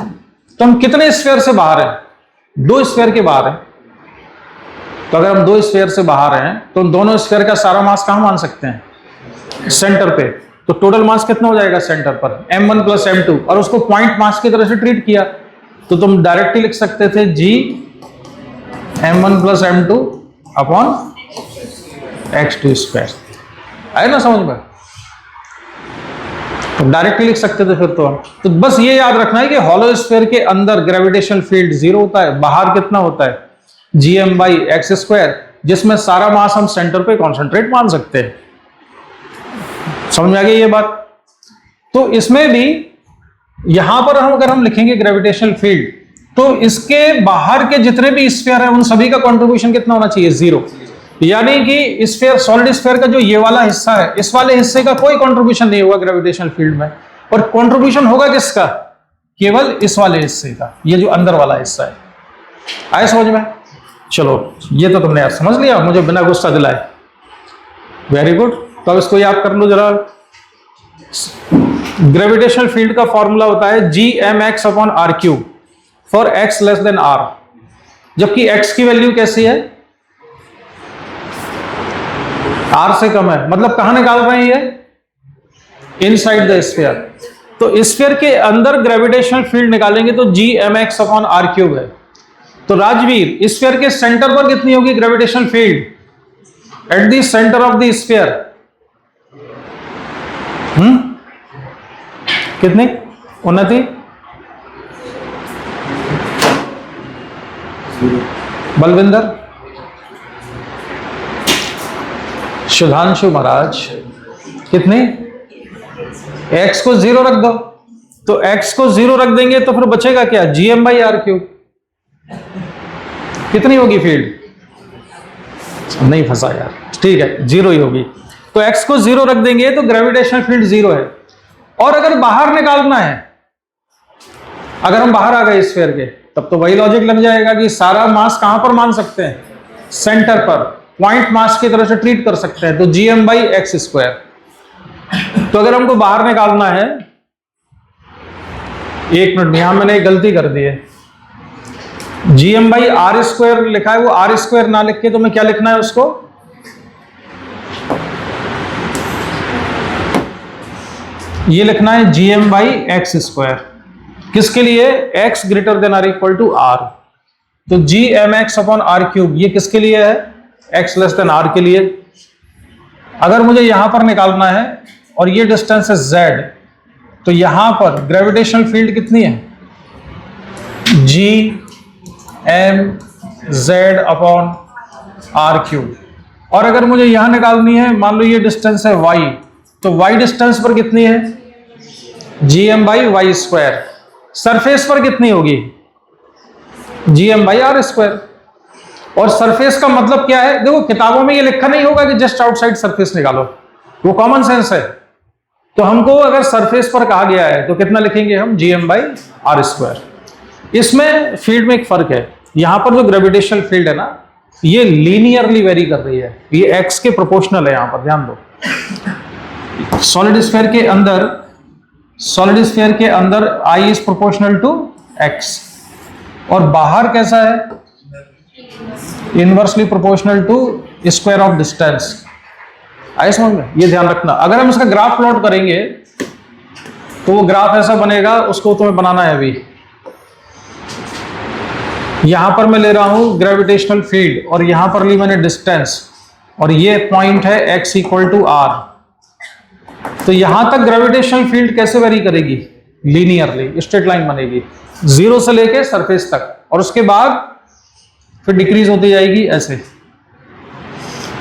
तो हम कितने स्फीयर से बाहर हैं? 2 स्फीयर के बाहर हैं। तो अगर हम 2 स्फीयर से बाहर हैं तो दोनों स्फीयर का सारा मास कहां मान सकते हैं? सेंटर पे। तो टोटल मास कितना हो जाएगा सेंटर पर? m1 प्लस m2, और उसको पॉइंट मास की तरह से ट्रीट किया तो तुम डायरेक्टली लिख सकते थे जी m1 plus m2 upon x2 square. आए ना समझ में? तो डायरेक्टली लिख सकते थे फिर तो हम। तो बस ये याद रखना है कि हॉलो स्फीयर के अंदर ग्रेविटेशनल फील्ड 0 होता है, बाहर कितना होता है? gm बाई एक्स स्क्वायर, जिसमें सारा मास हम सेंटर पे कॉन्सेंट्रेट मान सकते हैं। समझ में आ गई ये बात? तो इसमें भी यहां पर अगर हम लिखेंगे ग्रेविटेशनल फील्ड, तो इसके बाहर के जितने भी स्फीयर हैं उन सभी का कंट्रीब्यूशन कितना होना चाहिए? 0। यानी कि स्फीयर, सॉलिड स्फीयर का जो ये वाला हिस्सा है, इस वाले हिस्से का कोई कंट्रीब्यूशन नहीं होगा ग्रेविटेशनल फील्ड में, और कंट्रीब्यूशन होगा किसका? केवल इस वाले हिस्से का, ये जो अंदर वाला हिस्सा है। आए समझ में? चलो ये तो तुमने यार समझ लिया, मुझे बिना गुस्सा दिलाए। Very good. तो अब इसको याद कर लो जरा। ग्रेविटेशनल फील्ड का फॉर्मूला होता है G M x upon r cube for x less than r, जबकि एक्स की वैल्यू कैसी है? आर से कम है। मतलब कहां निकाल रहे हैं ये? Inside the sphere. तो स्फीयर के अंदर ग्रेविटेशनल फील्ड निकालेंगे तो G M x upon r cube है। तो राजवीर, स्फीयर के सेंटर पर कितनी होगी gravitational field? At the centre of the sphere कितनी? उन्नति? बलविंदर? सुधांशु महाराज? कितनी? x को 0 रख दो। तो x को 0 रख देंगे तो फिर बचेगा क्या? gm by r cube. कितनी होगी फील्ड? नहीं फंसा यार, ठीक है 0 ही होगी। तो x को 0 रख देंगे तो ग्रेविटेशनल फील्ड 0 है। और अगर बाहर निकालना है, अगर हम बाहर आ गए स्फीयर के, तब तो वही लॉजिक लग जाएगा कि सारा मास कहां पर मान सकते हैं? सेंटर पर, पॉइंट मास की तरह से ट्रीट कर सकते हैं। तो gm बाई एक्स स्क्वायर। तो अगर हमको बाहर निकालना है, एक मिनट, यहां मैंने एक गलती कर दी है। gm बाई आर स्क्वायर लिखा है, वो आर स्क्वायर ना लिख के तुम्हें क्या लिखना है उसको? ये लिखना है gm बाई एक्स स्क्वायर। किसके लिए? x greater than r equal to r. तो gm x upon r cube, ये किसके लिए है? x लेस देन आर के लिए। अगर मुझे यहां पर निकालना है और ये डिस्टेंस है z, तो यहां पर ग्रेविटेशनल फील्ड कितनी है? gm z upon r cube. और अगर मुझे यहां निकालनी है, मान लो ये डिस्टेंस है y, तो y डिस्टेंस पर कितनी है? gm by y square. Surface पर कितनी होगी? gm by r square. और सरफेस का मतलब क्या है? देखो किताबों में ये लिखा नहीं होगा कि जस्ट आउटसाइड सरफेस निकालो, वो कॉमन सेंस है। तो हमको अगर सरफेस पर कहा गया है तो कितना लिखेंगे हम? gm by r square. इसमें फील्ड में एक फर्क है, यहां पर जो ग्रेविटेशनल फील्ड है ना, ये लीनियरली वेरी कर रही है, ये x के प्रोपोर्शनल है। यहां पर ध्यान दो, सॉलिड स्फीयर के अंदर I is proportional to x, और बाहर कैसा है? Inversely proportional to square of distance. आए समझ में? ये ध्यान रखना। अगर हम इसका ग्राफ प्लॉट करेंगे तो वो ग्राफ ऐसा बनेगा, उसको तुम्हें बनाना है अभी। यहां पर मैं ले रहा हूं ग्रेविटेशनल फील्ड और यहां पर ली मैंने डिस्टेंस, और ये पॉइंट है x इक्वल टू r। तो यहां तक ग्रेविटेशनल फील्ड कैसे वेरी करेगी? लीनियरली, स्ट्रेट लाइन बनेगी जीरो से लेके सरफेस तक, और उसके बाद फिर डिक्रीज होती जाएगी ऐसे।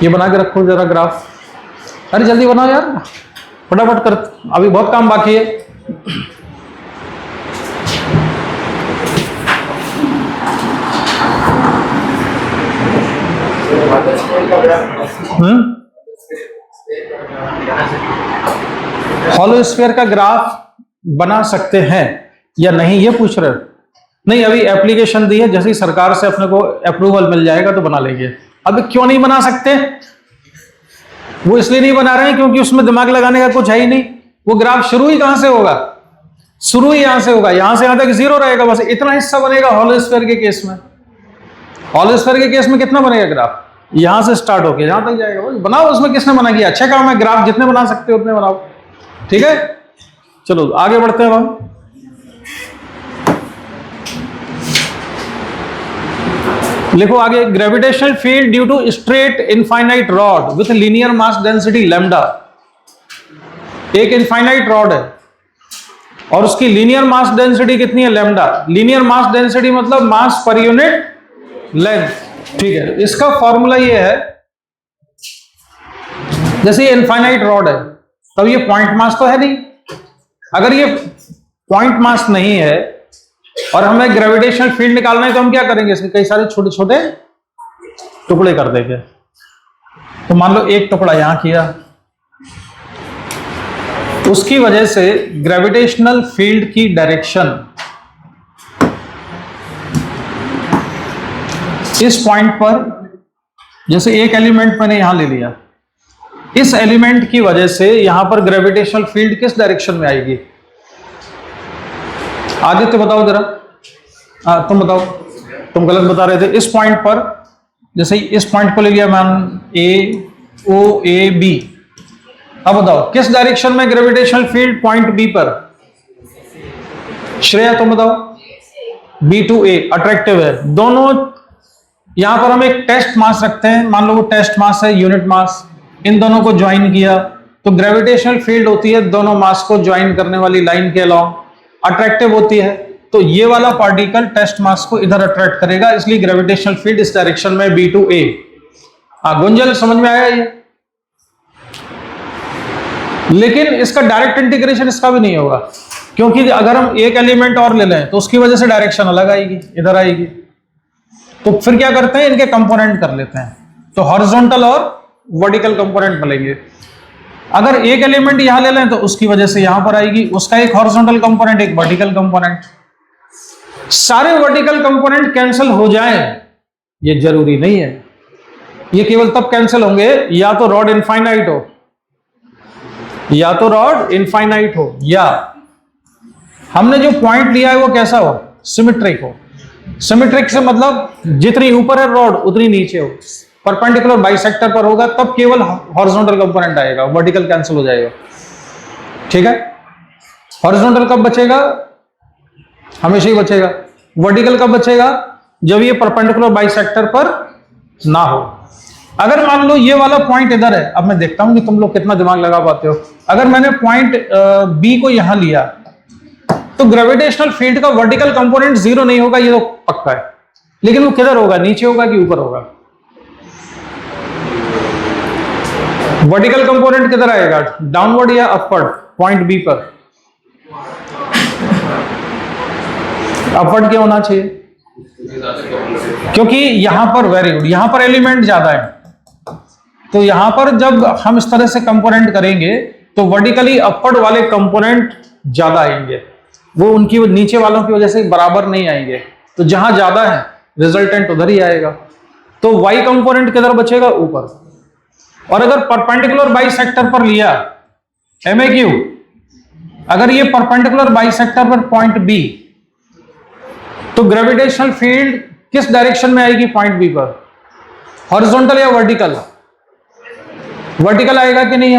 ये बना के रखो जरा ग्राफ। अरे जल्दी बनाओ यार, फटाफट कर, अभी बहुत काम बाकी है। हॉलो स्फीयर का ग्राफ बना सकते हैं या नहीं, ये पूछ रहे हो? नहीं, अभी एप्लीकेशन दी है, जैसे ही सरकार से अपने को अप्रूवल मिल जाएगा तो बना लेंगे। अब क्यों नहीं बना सकते? वो इसलिए नहीं बना रहे हैं क्योंकि उसमें दिमाग लगाने का कुछ है ही नहीं। वो ग्राफ शुरू ही कहां से होगा? शुरू ही यहां से होगा, यहां से यहां तक जीरो रहेगा, बस इतना हिस्सा बनेगा हॉलो स्फीयर के केस में। हॉलो स्फीयर के केस में कितना बनेगा ग्राफ? यहां से स्टार्ट होके यहां तक जाएगा। बनाओ, उसमें किसने मना किया? अच्छा काम है, ग्राफ जितने बना सकते हो उतने बनाओ। ठीक है, चलो आगे बढ़ते हैं हम। लिखो आगे, gravitational field due to straight infinite rod with linear mass density lambda. एक इनफाइनाइट रॉड है और उसकी लीनियर मास डेंसिटी कितनी है? लैम्डा। लीनियर मास डेंसिटी मतलब मास पर यूनिट लेंथ। ठीक है, इसका फॉर्मूला ये है, जैसे ये इनफाइनाइट रॉड है तब ये पॉइंट मास तो है नहीं। अगर ये पॉइंट मास नहीं है और हमें ग्रेविटेशनल फील्ड निकालना है तो हम क्या करेंगे? इसके कई सारे छोटे छोटे टुकड़े कर देंगे। तो मान लो एक टुकड़ा यहां किया, उसकी वजह से ग्रेविटेशनल फील्ड की डायरेक्शन इस पॉइंट पर, जैसे एक एलिमेंट मैंने यहां ले लिया, इस एलिमेंट की वजह से यहां पर ग्रेविटेशनल फील्ड किस डायरेक्शन में आएगी? आदित्य बताओ जरा। तुम बताओ, तुम गलत बता रहे थे। इस पॉइंट पर, जैसे इस पॉइंट को ले लिया मान ए ओ ए बी, अब बताओ किस डायरेक्शन में ग्रेविटेशनल फील्ड पॉइंट बी पर? श्रेया तुम बताओ। बी टू ए अट्रैक्टिव है। दोनों यहां पर हम एक टेस्ट मास रखते हैं, मान लो वो टेस्ट मास है यूनिट मास, इन दोनों को ज्वाइन किया तो ग्रेविटेशनल फील्ड होती है दोनों मास को ज्वाइन करने वाली लाइन के अलॉन्ग, अट्रैक्टिव होती है। तो ये वाला पार्टिकल टेस्ट मास को इधर अट्रैक्ट करेगा, इसलिए ग्रेविटेशनल फील्ड इस डायरेक्शन में बी टू ए। गुंजल समझ में आया ये? लेकिन इसका डायरेक्ट इंटीग्रेशन इसका भी नहीं होगा, क्योंकि अगर हम एक एलिमेंट और ले लें तो उसकी वजह से डायरेक्शन अलग आएगी, इधर आएगी। तो फिर क्या करते हैं, इनके कंपोनेंट कर लेते हैं, तो हॉरिजॉन्टल और वर्टिकल कंपोनेंट मिलेंगे। अगर एक एलिमेंट यहां ले लें तो उसकी वजह से यहां पर आएगी, उसका एक हॉरिजॉन्टल कंपोनेंट, एक वर्टिकल कंपोनेंट। सारे वर्टिकल कंपोनेंट कैंसिल हो जाएं ये जरूरी नहीं है, ये केवल तब कैंसिल होंगे या तो रॉड इनफाइनाइट हो, या तो रॉड इनफाइनाइट हो, या हमने जो पॉइंट लिया है वो कैसा हो? सिमेट्रिक हो। सिमेट्रिक से मतलब जितनी ऊपर है रॉड उतनी नीचे हो, परपेंडिकुलर बाइसेक्टर पर होगा तब केवल हॉरिजॉन्टल कंपोनेंट आएगा, वर्टिकल कैंसिल हो जाएगा। ठीक है, हॉरिजॉन्टल कब बचेगा? हमेशा ही बचेगा। वर्टिकल कब बचेगा? जब ये परपेंडिकुलर बाइसेक्टर पर ना हो। अगर मान लो ये वाला पॉइंट इधर है, अब मैं देखता हूं कि तुम लोग कितना दिमाग लगा पाते हो। अगर मैंने पॉइंट बी को यहां लिया तो ग्रेविटेशनल फील्ड का वर्टिकल कंपोनेंट जीरो नहीं होगा, ये तो पक्का है। लेकिन वो किधर होगा? नीचे होगा कि ऊपर होगा? वर्टिकल कंपोनेंट किधर आएगा? डाउनवर्ड या अपवर्ड? पॉइंट बी पर अपवर्ड क्यों होना चाहिए? क्योंकि यहां पर वेरी गुड, यहां पर एलिमेंट ज्यादा है, तो यहां पर जब हम इस तरह से कंपोनेंट करेंगे तो वर्टिकली अपवर्ड वाले कंपोनेंट ज्यादा आएंगे, वो उनकी नीचे वालों की वजह से बराबर नहीं आएंगे। तो जहां ज्यादा है रिजल्टेंट उधर ही आएगा। तो वाई कंपोनेंट किधर बचेगा? ऊपर। और अगर परपेंडिकुलर बाइसेक्टर पर लिया, एमएक्यू, अगर ये परपेंडिकुलर बाइसेक्टर पर पॉइंट बी, तो ग्रेविटेशनल फील्ड किस डायरेक्शन में आएगी पॉइंट बी पर? हॉरिजॉन्टल या वर्टिकल? वर्टिकल आएगा कि नहीं?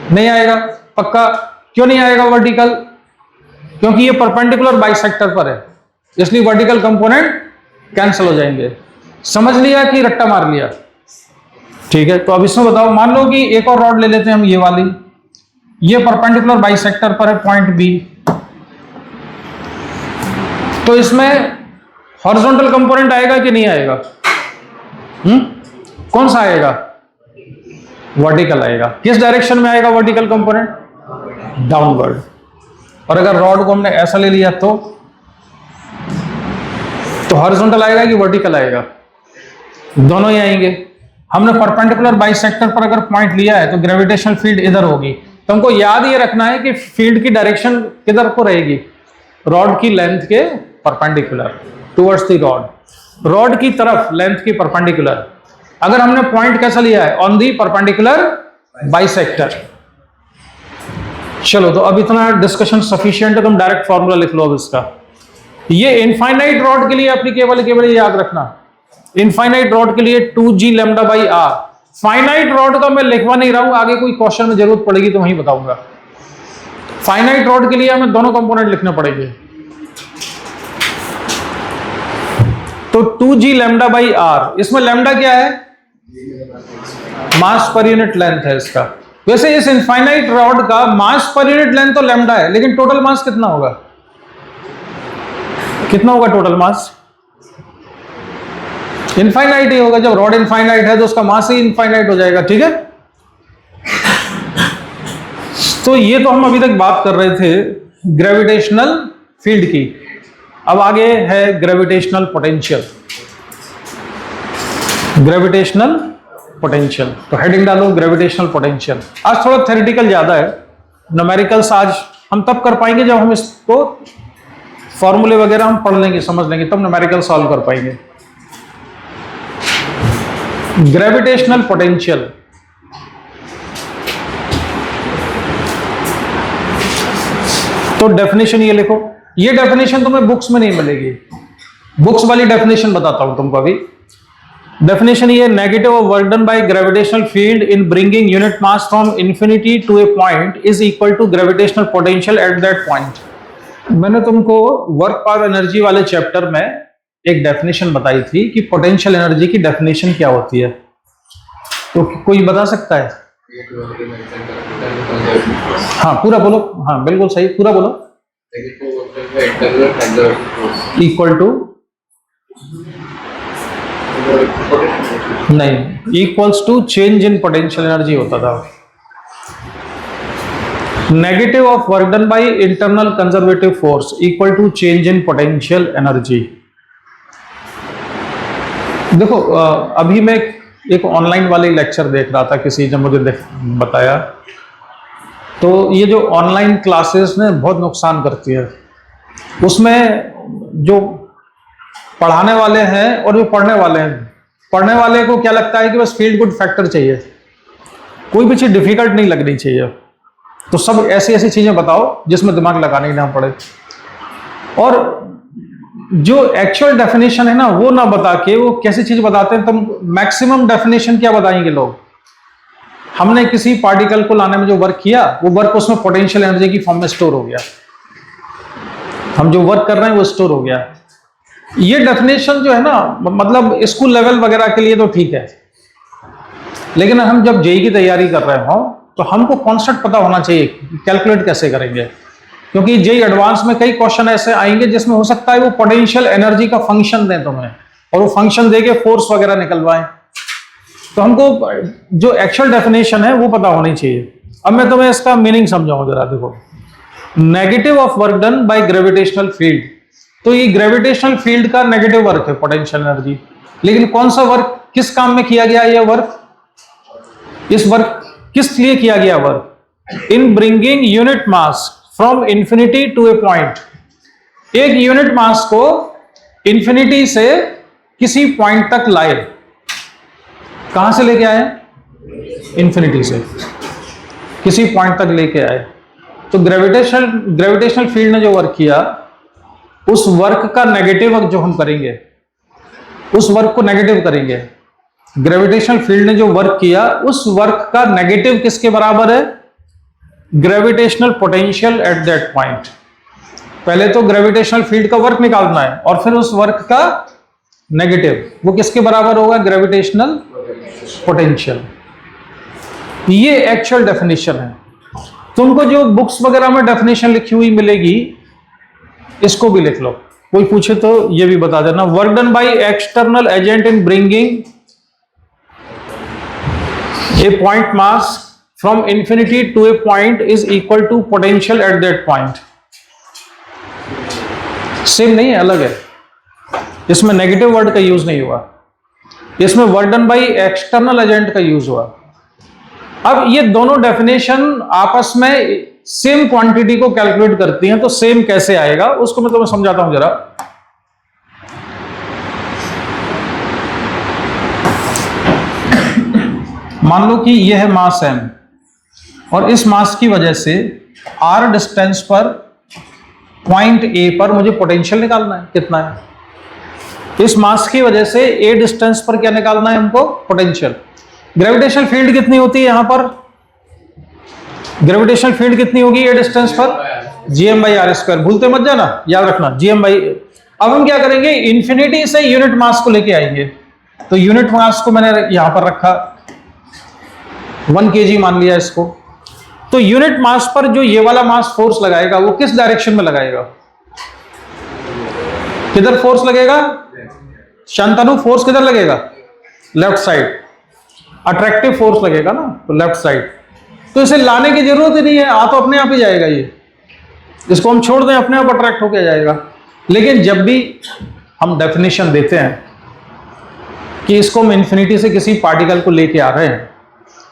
नहीं आएगा, पक्का। क्यों नहीं आएगा वर्टिकल? क्योंकि ये परपेंडिकुलर बाइसेक्टर पर है। इसलिए वर्टिकल कंपोनेंट कैंसिल हो जाएंगे। समझ लिया कि रट्टा मार लिया? ठीक है, तो अब इसमें बताओ, मान लो कि एक और रॉड ले लेते हैं हम, ये वाली, ये परपेंडिकुलर बाइसेक्टर पर है पॉइंट बी, तो इसमें हॉरिजॉन्टल कंपोनेंट आएगा कि नहीं आएगा? कौन सा आएगा? वर्टिकल आएगा। किस डायरेक्शन में आएगा वर्टिकल कंपोनेंट? डाउनवर्ड। और अगर रॉड को हमने ऐसा ले लिया तो हॉरिजॉन्टल आएगा कि वर्टिकल आएगा? दोनों ही आएंगे। हमने परपेंडिकुलर बाइसेक्टर पर अगर पॉइंट लिया है तो ग्रेविटेशनल फील्ड इधर होगी, तो हमको याद ये रखना है कि फील्ड की डायरेक्शन किधर को रहेगी? रॉड की लेंथ के perpendicular, towards the rod, rod की तरफ लेंथ की परपेंडिकुलर। अगर हमने पॉइंट कैसा लिया है? On the perpendicular bisector. चलो, तो अब इतना डिस्कशन सफिशिएंट है, तुम डायरेक्ट फॉर्मूला लिख लो अब इसका। ये इनफाइनाइट रॉड के लिए एप्लीकेबल, केवल याद रखना, इनफाइनाइट रॉड के लिए 2g lambda by r. Finite rod का मैं लिखवा नहीं रहा हूं, आगे कोई क्वेश्चन में जरूरत पड़ेगी तो वहीं बताऊंगा। फाइनाइट रॉड के लिए हमें दोनों कंपोनेंट लिखने पड़ेंगे। तो 2g लैम्डा बाई आर, इसमें लैम्डा क्या है? मास पर यूनिट लेंथ है इसका। वैसे इस इनफाइनाइट रॉड का मास पर यूनिट लेंथ तो लैम्डा है, लेकिन टोटल मास कितना होगा? कितना होगा टोटल मास? इनफाइनाइट ही होगा। जब रॉड इनफाइनाइट है तो उसका मास ही इनफाइनाइट हो जाएगा। ठीक है, तो ये तो हम अभी तक बात कर रहे थे ग्रेविटेशनल फील्ड की। अब आगे है ग्रेविटेशनल पोटेंशियल। ग्रेविटेशनल पोटेंशियल, तो हेडिंग डालो ग्रेविटेशनल पोटेंशियल। आज थोड़ा थ्योरेटिकल ज्यादा है, न्यूमेरिकल्स आज हम तब कर पाएंगे जब हम इसको फॉर्मूले वगैरह हम पढ़ लेंगे, समझ लेंगे, तब न्यूमेरिकल सॉल्व कर पाएंगे। ग्रेविटेशनल पोटेंशियल, तो डेफिनेशन ये लिखो। ये डेफिनेशन तुम्हें बुक्स में नहीं मिलेगी, बुक्स वाली डेफिनेशन बताता हूं तुमको अभी। डेफिनेशन ये, negative of work done by gravitational field in bringing unit mass from infinity to a point is equal to gravitational potential at that point. मैंने तुमको वर्क पावर एनर्जी वाले चैप्टर में एक डेफिनेशन बताई थी कि पोटेंशियल एनर्जी की definition क्या होती है, तो कोई बता सकता है? हाँ पूरा बोलो, हाँ बिल्कुल सही, पूरा बोलो। इक्वल टू नहीं, equals to change in potential energy होता था। Negative of work done by internal conservative force equal to change in potential energy. देखो अभी मैं एक ऑनलाइन वाले लेक्चर देख रहा था, किसी ने मुझे बताया, तो ये जो ऑनलाइन क्लासेस ने बहुत नुकसान करती है। उसमें जो पढ़ाने वाले हैं और जो पढ़ने वाले हैं, पढ़ने वाले को क्या लगता है कि बस फील्ड गुड फैक्टर चाहिए, कोई भी चीज़ डिफिकल्ट नहीं लगनी चाहिए, तो सब ऐसी ऐसी चीज़ें बताओ जिसमें दिमाग लगाना ही ना पड़े। और जो एक्चुअल डेफिनेशन है ना वो ना बता के वो कैसी चीज़ बताते हैं। तुम मैक्सिमम डेफिनेशन क्या बताएंगे लोग? हमने किसी पार्टिकल को लाने में जो वर्क किया वो वर्क उसमें पोटेंशियल एनर्जी की फॉर्म में स्टोर हो गया, हम जो वर्क कर रहे हैं वो स्टोर हो गया। ये डेफिनेशन जो है ना, मतलब स्कूल लेवल वगैरह के लिए तो ठीक है, लेकिन हम जब जेईई की तैयारी कर रहे हो तो हमको कॉन्सेप्ट पता होना चाहिए कैलकुलेट कैसे करेंगे, क्योंकि जेईई एडवांस में कई क्वेश्चन ऐसे आएंगे जिसमें हो सकता है वो पोटेंशियल एनर्जी का फंक्शन दें तुम्हें और वो फंक्शन देके फोर्स वगैरह निकलवाएं, तो हमको जो एक्चुअल डेफिनेशन है वो पता होनी चाहिए। अब मैं तुम्हें इसका मीनिंग समझाऊं जरा। देखो, negative of work done by gravitational field, तो ये ग्रेविटेशनल फील्ड का नेगेटिव वर्क है पोटेंशियल एनर्जी, लेकिन कौन सा वर्क किस काम में किया गया? ये वर्क, इस वर्क किस लिए किया गया? Work in bringing unit mass from infinity to a point. एक यूनिट मास को इंफिनिटी से किसी पॉइंट तक लाए। कहां से लेके आए? इंफिनिटी से किसी पॉइंट तक लेके आए। तो ग्रेविटेशनल फील्ड ने जो वर्क किया, उस वर्क का नेगेटिव वर्क जो हम करेंगे, उस वर्क को नेगेटिव करेंगे। ग्रेविटेशनल फील्ड ने जो वर्क किया उस वर्क का नेगेटिव किसके बराबर है? Gravitational potential at that point. पहले तो ग्रेविटेशनल फील्ड का वर्क निकालना है और फिर उस वर्क का नेगेटिव, वो किसके बराबर होगा? Gravitational potential. ये एक्चुअल डेफिनेशन है। तुमको जो बुक्स वगैरह में डेफिनेशन लिखी हुई मिलेगी, इसको भी लिख लो, कोई पूछे तो ये भी बता देना। Work done by external agent in bringing a point mass from infinity to a point is equal to potential at that point. Same नहीं है, अलग है। इसमें नेगेटिव वर्ड का यूज नहीं हुआ, इसमें work done by external agent का यूज हुआ। अब ये दोनों डेफिनेशन आपस में सेम क्वांटिटी को कैलकुलेट करती हैं, तो सेम कैसे आएगा उसको मैं तुम्हें समझाता हूं जरा। मान लो कि यह है मास m और इस मास की वजह से r डिस्टेंस पर पॉइंट A पर मुझे पोटेंशियल निकालना है, कितना है। इस मास की वजह से a डिस्टेंस पर क्या निकालना है हमको? पोटेंशियल। ग्रेविटेशनल फील्ड कितनी होती है यहां पर? ग्रेविटेशनल फील्ड कितनी होगी a डिस्टेंस पर? gm/r²। भूलते मत जाना, याद रखना gm। अब हम क्या करेंगे? इंफिनिटी से यूनिट मास को लेके आएंगे। तो यूनिट मास को मैंने यहां पर रखा, 1 kg मान लिया इसको। तो यूनिट मास पर जो ये वाला मास फोर्स लगाएगा वो किस डायरेक्शन में लगाएगा? किधर फोर्स लगेगा? शांतनु, फोर्स किधर लगेगा? Left side. अट्रैक्टिव फोर्स लगेगा ना, तो लेफ्ट साइड। तो इसे लाने की जरूरत ही नहीं है, आ तो अपने आप ही जाएगा। ये इसको हम छोड़ दें, अपने आप अट्रैक्ट होकर जाएगा। लेकिन जब भी हम डेफिनेशन देते हैं कि इसको हम इन्फिनिटी से किसी पार्टिकल को लेके आ रहे हैं,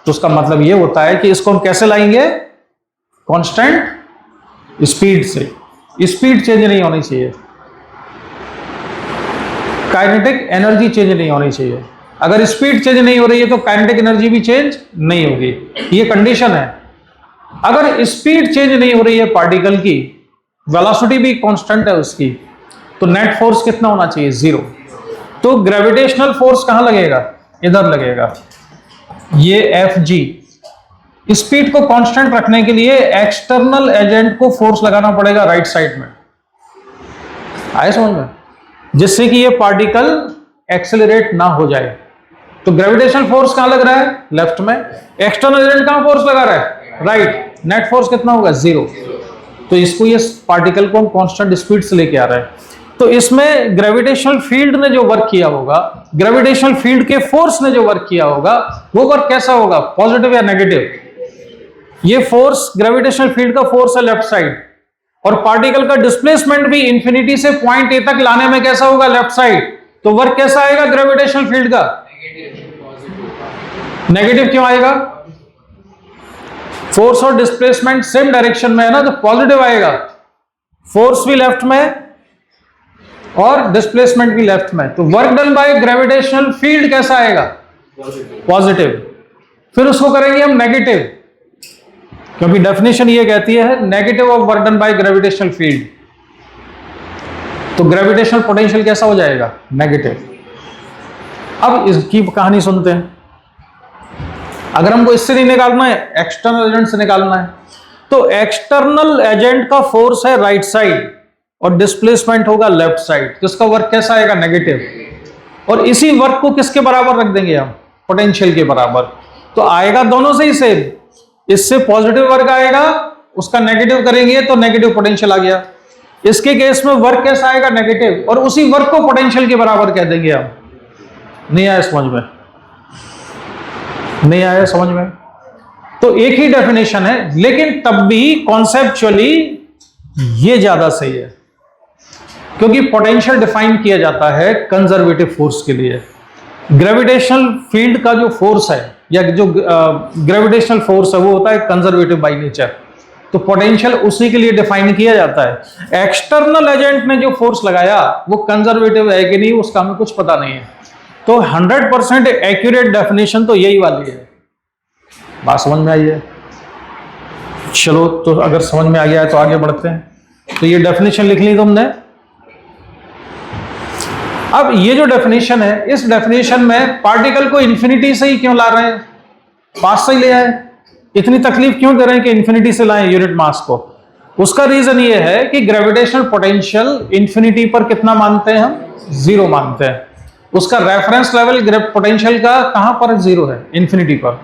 तो उसका मतलब ये होता है कि इसको हम कैसे लाएंगे? कांस्टेंट स्पीड से। स्पीड चेंज नहीं होनी चाहिए, काइनेटिक एनर्जी चेंज नहीं होनी चाहिए। अगर स्पीड चेंज नहीं हो रही है तो काइनेटिक एनर्जी भी चेंज नहीं होगी, ये कंडीशन है। अगर स्पीड चेंज नहीं हो रही है पार्टिकल की, वेलोसिटी भी कांस्टेंट है उसकी, तो नेट फोर्स कितना होना चाहिए? 0। तो ग्रेविटेशनल फोर्स कहां लगेगा? इधर लगेगा, ये Fg। स्पीड को कांस्टेंट रखने के लिए एक्सटर्नल एजेंट को फोर्स लगाना पड़ेगा राइट साइड में, आए समझ में, जिससे कि ये पार्टिकल एक्सेलरेट ना हो जाए। तो ग्रेविटेशनल फोर्स कहां लग रहा है? लेफ्ट में। एक्सटर्नल एजेंट कहां फोर्स लगा रहा है? राइट। नेट फोर्स कितना होगा? 0। तो इसको, ये पार्टिकल को हम कांस्टेंट स्पीड से लेके आ रहे हैं। तो इसमें ग्रेविटेशनल फील्ड ने जो वर्क किया होगा, ग्रेविटेशनल फील्ड के फोर्स ने जो वर्क किया होगा, वो वर्क कैसा होगा? पॉजिटिव या नेगेटिव? ये फोर्स ग्रेविटेशनल फील्ड का फोर्स है लेफ्ट साइड, और पार्टिकल का डिस्प्लेसमेंट भी इंफिनिटी से पॉइंट ए तक लाने में कैसा होगा? Left side. तो वर्क कैसा आएगा ग्रेविटेशनल फील्ड का? नेगेटिव क्यों आएगा? फोर्स और डिस्प्लेसमेंट सेम डायरेक्शन में है ना, तो पॉजिटिव आएगा। फोर्स भी लेफ्ट में और डिस्प्लेसमेंट भी लेफ्ट में, तो work done by gravitational field कैसा आएगा? पॉजिटिव। फिर उसको करेंगे हम नेगेटिव, क्योंकि डेफिनेशन ये कहती है negative of work done by gravitational field. तो ग्रेविटेशनल पोटेंशियल कैसा हो जाएगा? नेगेटिव। अब इसकी कहानी सुनते हैं। अगर हमको इससे नहीं निकालना है, एक्सटर्नल एजेंट से निकालना है, तो एक्सटर्नल एजेंट का फोर्स है राइट साइड और डिस्प्लेसमेंट होगा लेफ्ट साइड, तो इसका वर्क कैसा आएगा? नेगेटिव। और इसी वर्क को किसके बराबर रख देंगे हम? पोटेंशियल के बराबर। तो आएगा दोनों से ही सेम। इससे पॉजिटिव वर्क आएगा, उसका नेगेटिव करेंगे तो नेगेटिव पोटेंशियल आ गया। इसके केस में वर्क कैसा आएगा? नेगेटिव, और उसी वर्क को पोटेंशियल के बराबर कह देंगे हम। नहीं आया समझ में? नहीं आया समझ में? तो एक ही डेफिनेशन है, लेकिन तब भी कॉन्सेप्चुअली ये ज्यादा सही है, क्योंकि पोटेंशियल डिफाइन किया जाता है कंजर्वेटिव फोर्स के लिए। ग्रेविटेशनल फील्ड का जो फोर्स है, या जो ग्रेविटेशनल फोर्स है, वो होता है कंजर्वेटिव बाय नेचर। तो पोटेंशियल उसी के लिए डिफाइन किया जाता है। एक्सटर्नल एजेंट ने जो फोर्स लगाया वो कंजर्वेटिव है कि नहीं, उसका हमें कुछ पता नहीं है। तो 100% एक्यूरेट डेफिनेशन तो यही वाली है। बात समझ में आई है? चलो, तो अगर समझ में आ गया है तो आगे बढ़ते हैं। तो ये डेफिनेशन लिख ली तुमने। अब ये जो डेफिनेशन है, इस डेफिनेशन में पार्टिकल को इंफिनिटी से ही क्यों ला रहे हैं? पास से ही ले आए। इतनी तकलीफ क्यों कर रहे हैं कि इंफिनिटी से लाएं यूनिट मास को? उसका रीजन ये है कि ग्रेविटेशनल पोटेंशियल इंफिनिटी पर कितना मानते हैं हम? 0 मानते हैं। उसका रेफरेंस लेवल पोटेंशियल का कहां पर 0 है? इंफिनिटी पर।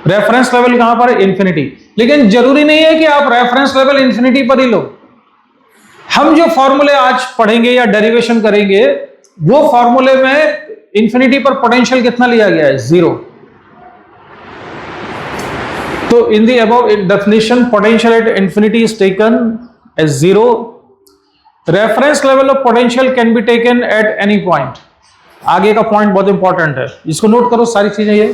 रेफरेंस लेवल कहां पर है? इंफिनिटी। लेकिन जरूरी नहीं है कि आप रेफरेंस लेवल इंफिनिटी पर ही लो। हम जो फॉर्मूले आज पढ़ेंगे या डेरिवेशन करेंगे, वो फॉर्मूले में इंफिनिटी पर पोटेंशियल कितना लिया गया है? 0। तो in the above definition, potential at infinity is taken as 0. Reference level of potential can be taken at any point. आगे का पॉइंट बहुत इंपॉर्टेंट है, इसको नोट करो सारी चीजें। ये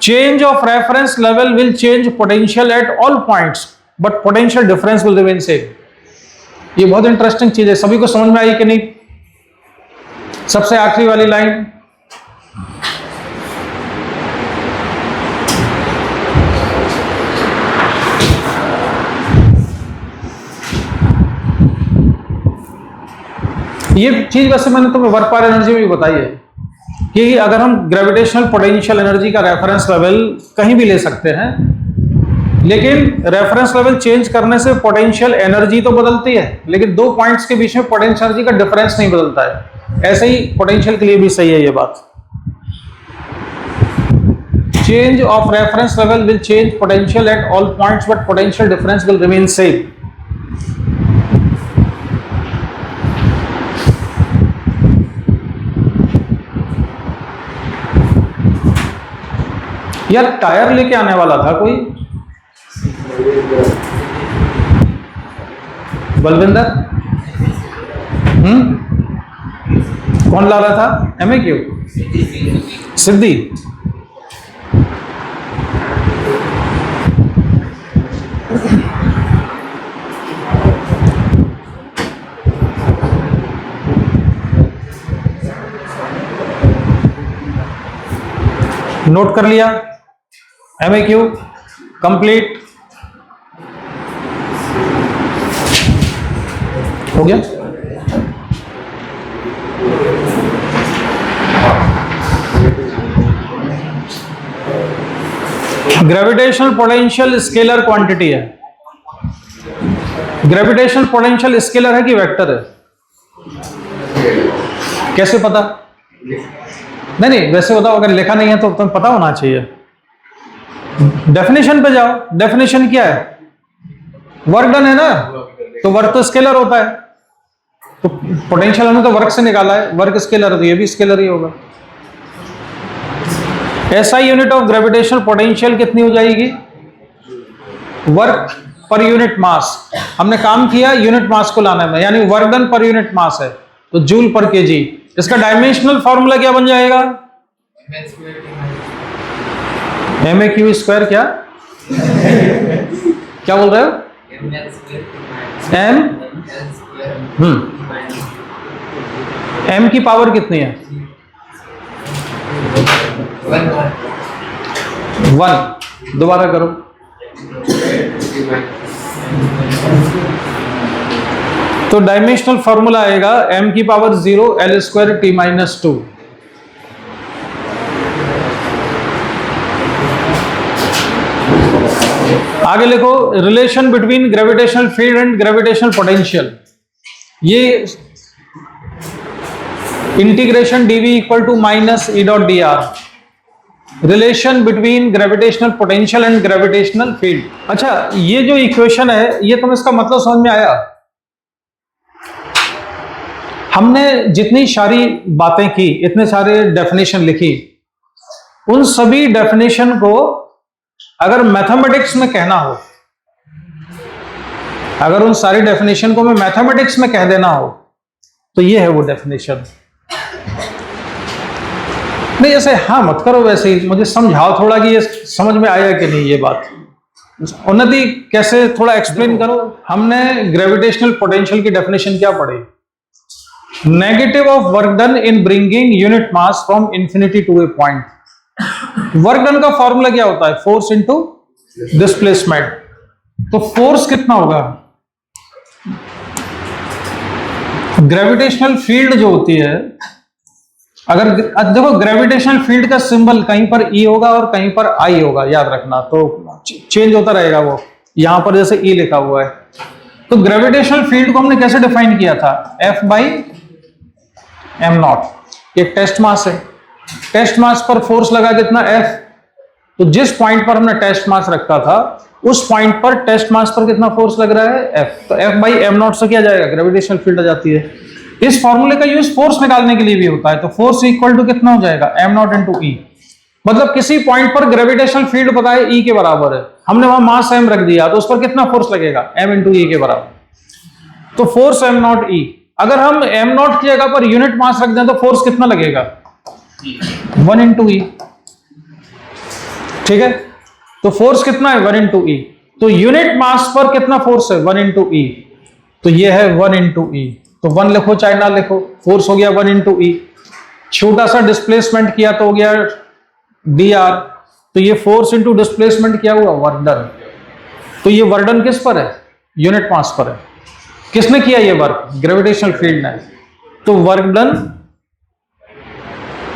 change of reference level will change potential at all points, but potential difference will remain same. ये बहुत इंटरेस्टिंग चीज है। सभी को समझ में आई कि नहीं? सबसे आखिरी वाली लाइन, ये चीज वैसे मैंने तुम्हें वर्क पर एनर्जी में भी बताई है कि अगर हम ग्रेविटेशनल पोटेंशियल एनर्जी का रेफरेंस लेवल कहीं भी ले सकते हैं, लेकिन रेफरेंस लेवल चेंज करने से पोटेंशियल एनर्जी तो बदलती है, लेकिन दो पॉइंट्स के बीच में पोटेंशियल एनर्जी का डिफरेंस नहीं बदलता है। ऐसे ही पोटेंशियल के लिए भी सही है ये बात। Change of reference level will change potential at all points, but potential difference will remain same. यार टायर लेके आने वाला था कोई, बलविंदर? कौन ला रहा था? MAQ सिद्धि। नोट कर लिया? MAQ कंप्लीट हो गया? ग्रेविटेशनल पोटेंशियल स्केलर क्वांटिटी है। ग्रेविटेशनल पोटेंशियल स्केलर है कि वेक्टर है? कैसे पता? नहीं, वैसे बताओ, अगर लिखा नहीं है तो तुम्हें पता होना चाहिए। डेफिनेशन पे जाओ। डेफिनेशन क्या है? वर्क डन है ना, तो वर्क तो स्केलर होता है। तो पोटेंशियल हमने तो वर्क से निकाला है, वर्क स्केलर है तो ये भी स्केलर ही होगा। SI unit of gravitational potential कितनी हो जाएगी? Work per unit mass. हमने काम किया यूनिट मास को लाने में, यानी work done per unit mass है तो जूल पर केजी। इसका डायमेंशनल फॉर्मूला क्या बन जाएगा? MAQ square. क्या क्या बोल रहे हो? M की पावर कितनी है? 1। दोबारा करो। तो डायमेंशनल फॉर्मूला आएगा M की पावर 0 L स्क्वायर T-2। आगे लिखो, relation between gravitational field and gravitational potential. ये integration dV equal to -E.dr। Relation between gravitational potential and gravitational field. अच्छा, ये जो इक्वेशन है, ये तुम्हें इसका मतलब समझ में आया? हमने जितनी सारी बातें की, इतने सारे डेफिनेशन लिखी, उन सभी डेफिनेशन को अगर मैथमेटिक्स में कहना हो, अगर उन सारी डेफिनेशन को मैं मैथमेटिक्स में कह देना हो, तो ये है वो डेफिनेशन। नहीं ऐसे हाँ मत करो, वैसे ही मुझे समझाओ थोड़ा कि ये समझ में आया कि नहीं ये बात। उन्नति कैसे, थोड़ा एक्सप्लेन करो। हमने ग्रेविटेशनल पोटेंशियल की डेफिनेशन क्या पढ़ी? Negative of work done in bringing unit mass from infinity to a point. Work done का फॉर्मूला क्या होता है? Force into displacement. तो फोर्स कितना होगा? ग्रेविटेशनल फील्ड जो होती है, अगर देखो ग्रेविटेशनल फील्ड का सिंबल कहीं पर E होगा और कहीं पर I होगा, याद रखना, तो चेंज होता रहेगा वो। यहां पर जैसे E लिखा हुआ है, तो ग्रेविटेशनल फील्ड को हमने कैसे डिफाइन किया था, F बाई एम नॉट। एक टेस्ट मास है, टेस्ट मास पर फोर्स लगा कितना, F। तो जिस पॉइंट पर हमने टेस्ट मास रखा था उस पॉइंट पर टेस्ट मास पर कितना फोर्स लग रहा है, F। तो F बाई एम नॉट से क्या जाएगा, ग्रेविटेशनल फील्ड आ जाती है। इस फॉर्मूले का यूज फोर्स निकालने के लिए भी होता है। तो फोर्स इक्वल टू कितना हो जाएगा, एम नॉट इंटू ई। मतलब किसी पॉइंट पर ग्रेविटेशनल फील्ड पता है E के बराबर है, हमने वहां मास m रख दिया तो उस पर कितना फोर्स लगेगा, m इंटू ई के बराबर। तो फोर्स एम नॉट ई। अगर हम एम नॉट की जगह पर यूनिट मास रख दें तो फोर्स कितना लगेगा, 1 इंटू ई। ठीक है, तो फोर्स कितना है, 1 इंटू ई। तो यूनिट मास पर कितना फोर्स है, 1 इंटू ई। तो ये है 1 इंटू ई। तो 1 लिखो चाहे ना लिखो, फोर्स हो गया 1 इंटू ई। छोटा सा डिस्प्लेसमेंट किया तो हो गया dr। तो ये फोर्स इंटू डिस्प्लेसमेंट क्या हुआ, वर्क डन। तो ये वर्क डन किस पर है, यूनिट मास पर है। किसने किया ये वर्क, ग्रेविटेशनल फील्ड ने। तो work done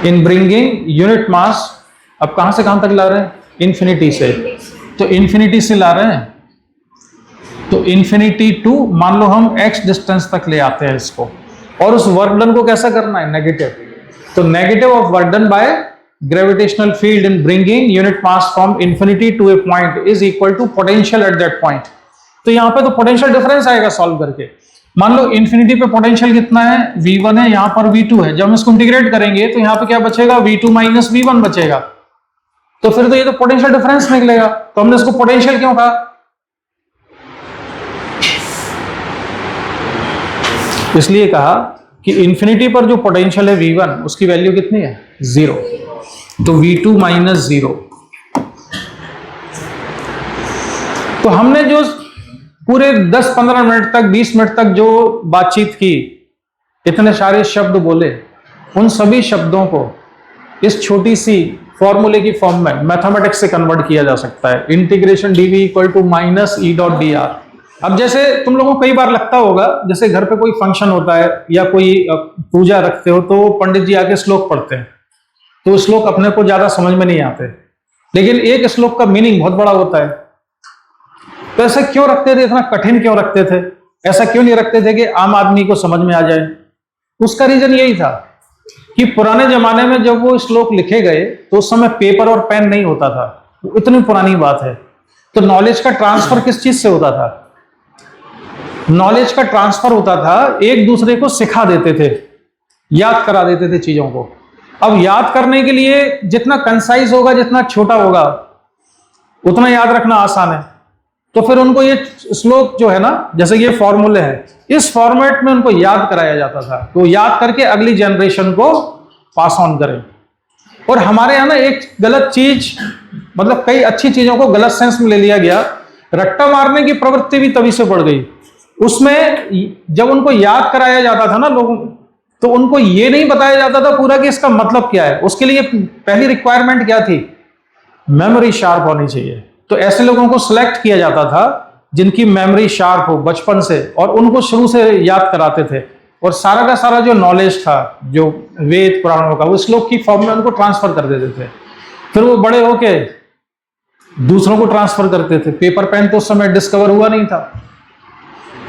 in bringing unit मास, अब कहां से कहां तक ला रहे हैं, इंफिनिटी से। तो इंफिनिटी से ला रहे हैं, तो इंफिनिटी टू, मान लो हम x डिस्टेंस तक ले आते हैं इसको, और उस वर्क डन को कैसा करना है, नेगेटिव। तो negative of work done by gravitational field in bringing unit mass from infinity to a point is equal to potential at that point. तो यहां पे तो पोटेंशियल डिफरेंस आएगा सॉल्व करके। मान लो इंफिनिटी पे पोटेंशियल कितना है, v1 है, यहां पर v2 है। जब हम इसको इंटीग्रेट करेंगे तो यहां पे क्या बचेगा, v2 माइनस v1 बचेगा। तो फिर तो ये तो पोटेंशियल डिफरेंस निकलेगा। तो हमने इसको पोटेंशियल क्यों कहा, इसलिए कहा कि इंफिनिटी पर जो पोटेंशियल है v1 उसकी वैल्यू कितनी है, 0। तो v2 माइनस 0। तो हमने जो पूरे 10-15 मिनट तक, 20 मिनट तक जो बातचीत की, इतने सारे शब्द बोले, उन सभी शब्दों को इस छोटी सी फॉर्मूले की फॉर्म में मैथमेटिक्स से कन्वर्ट किया जा सकता है। Integration dv equal to minus E dot d r. अब जैसे तुम लोगों को कई बार लगता होगा, जैसे घर पे कोई फंक्शन होता है या कोई पूजा रखते हो तो पंडित जी आके श्लोक पढ़ते हैं, तो श्लोक अपने को ज्यादा समझ में नहीं आते, लेकिन एक श्लोक का मीनिंग बहुत बड़ा होता है। तो ऐसा क्यों रखते थे, इतना कठिन क्यों रखते थे, ऐसा क्यों नहीं रखते थे कि आम आदमी को समझ में आ जाए। उसका रीजन यही था कि पुराने जमाने में जब वो श्लोक लिखे गए तो उस समय पेपर और पेन नहीं होता था, इतनी पुरानी बात है। तो नॉलेज का ट्रांसफर किस चीज से होता था, नॉलेज का ट्रांसफर होता था, एक दूसरे को सिखा देते थे, याद करा देते थे चीजों को। अब याद करने के लिए जितना कंसाइज होगा, जितना छोटा होगा, उतना याद रखना आसान है। तो फिर उनको ये श्लोक जो है ना, जैसे ये फॉर्मूले हैं, इस फॉर्मेट में उनको याद कराया जाता था, तो याद करके अगली जनरेशन को पास ऑन करें। और हमारे यहाँ ना एक गलत चीज, मतलब कई अच्छी चीजों को गलत सेंस में ले लिया गया। रट्टा मारने की प्रवृत्ति भी तभी से बढ़ गई। उसमें जब उनको याद कराया जाता था ना लोगों, तो उनको ये नहीं बताया जाता था पूरा कि इसका मतलब क्या है। उसके लिए पहली रिक्वायरमेंट क्या थी, मेमोरी शार्प होनी चाहिए। तो ऐसे लोगों को सिलेक्ट किया जाता था जिनकी मेमोरी शार्प हो बचपन से, और उनको शुरू से याद कराते थे। और सारा का सारा जो नॉलेज था, जो वेद पुराणों का, वो श्लोक की फॉर्म में उनको ट्रांसफर कर देते थे। फिर वो बड़े होके दूसरों को ट्रांसफर करते थे। पेपर पेन तो उस समय डिस्कवर हुआ नहीं था,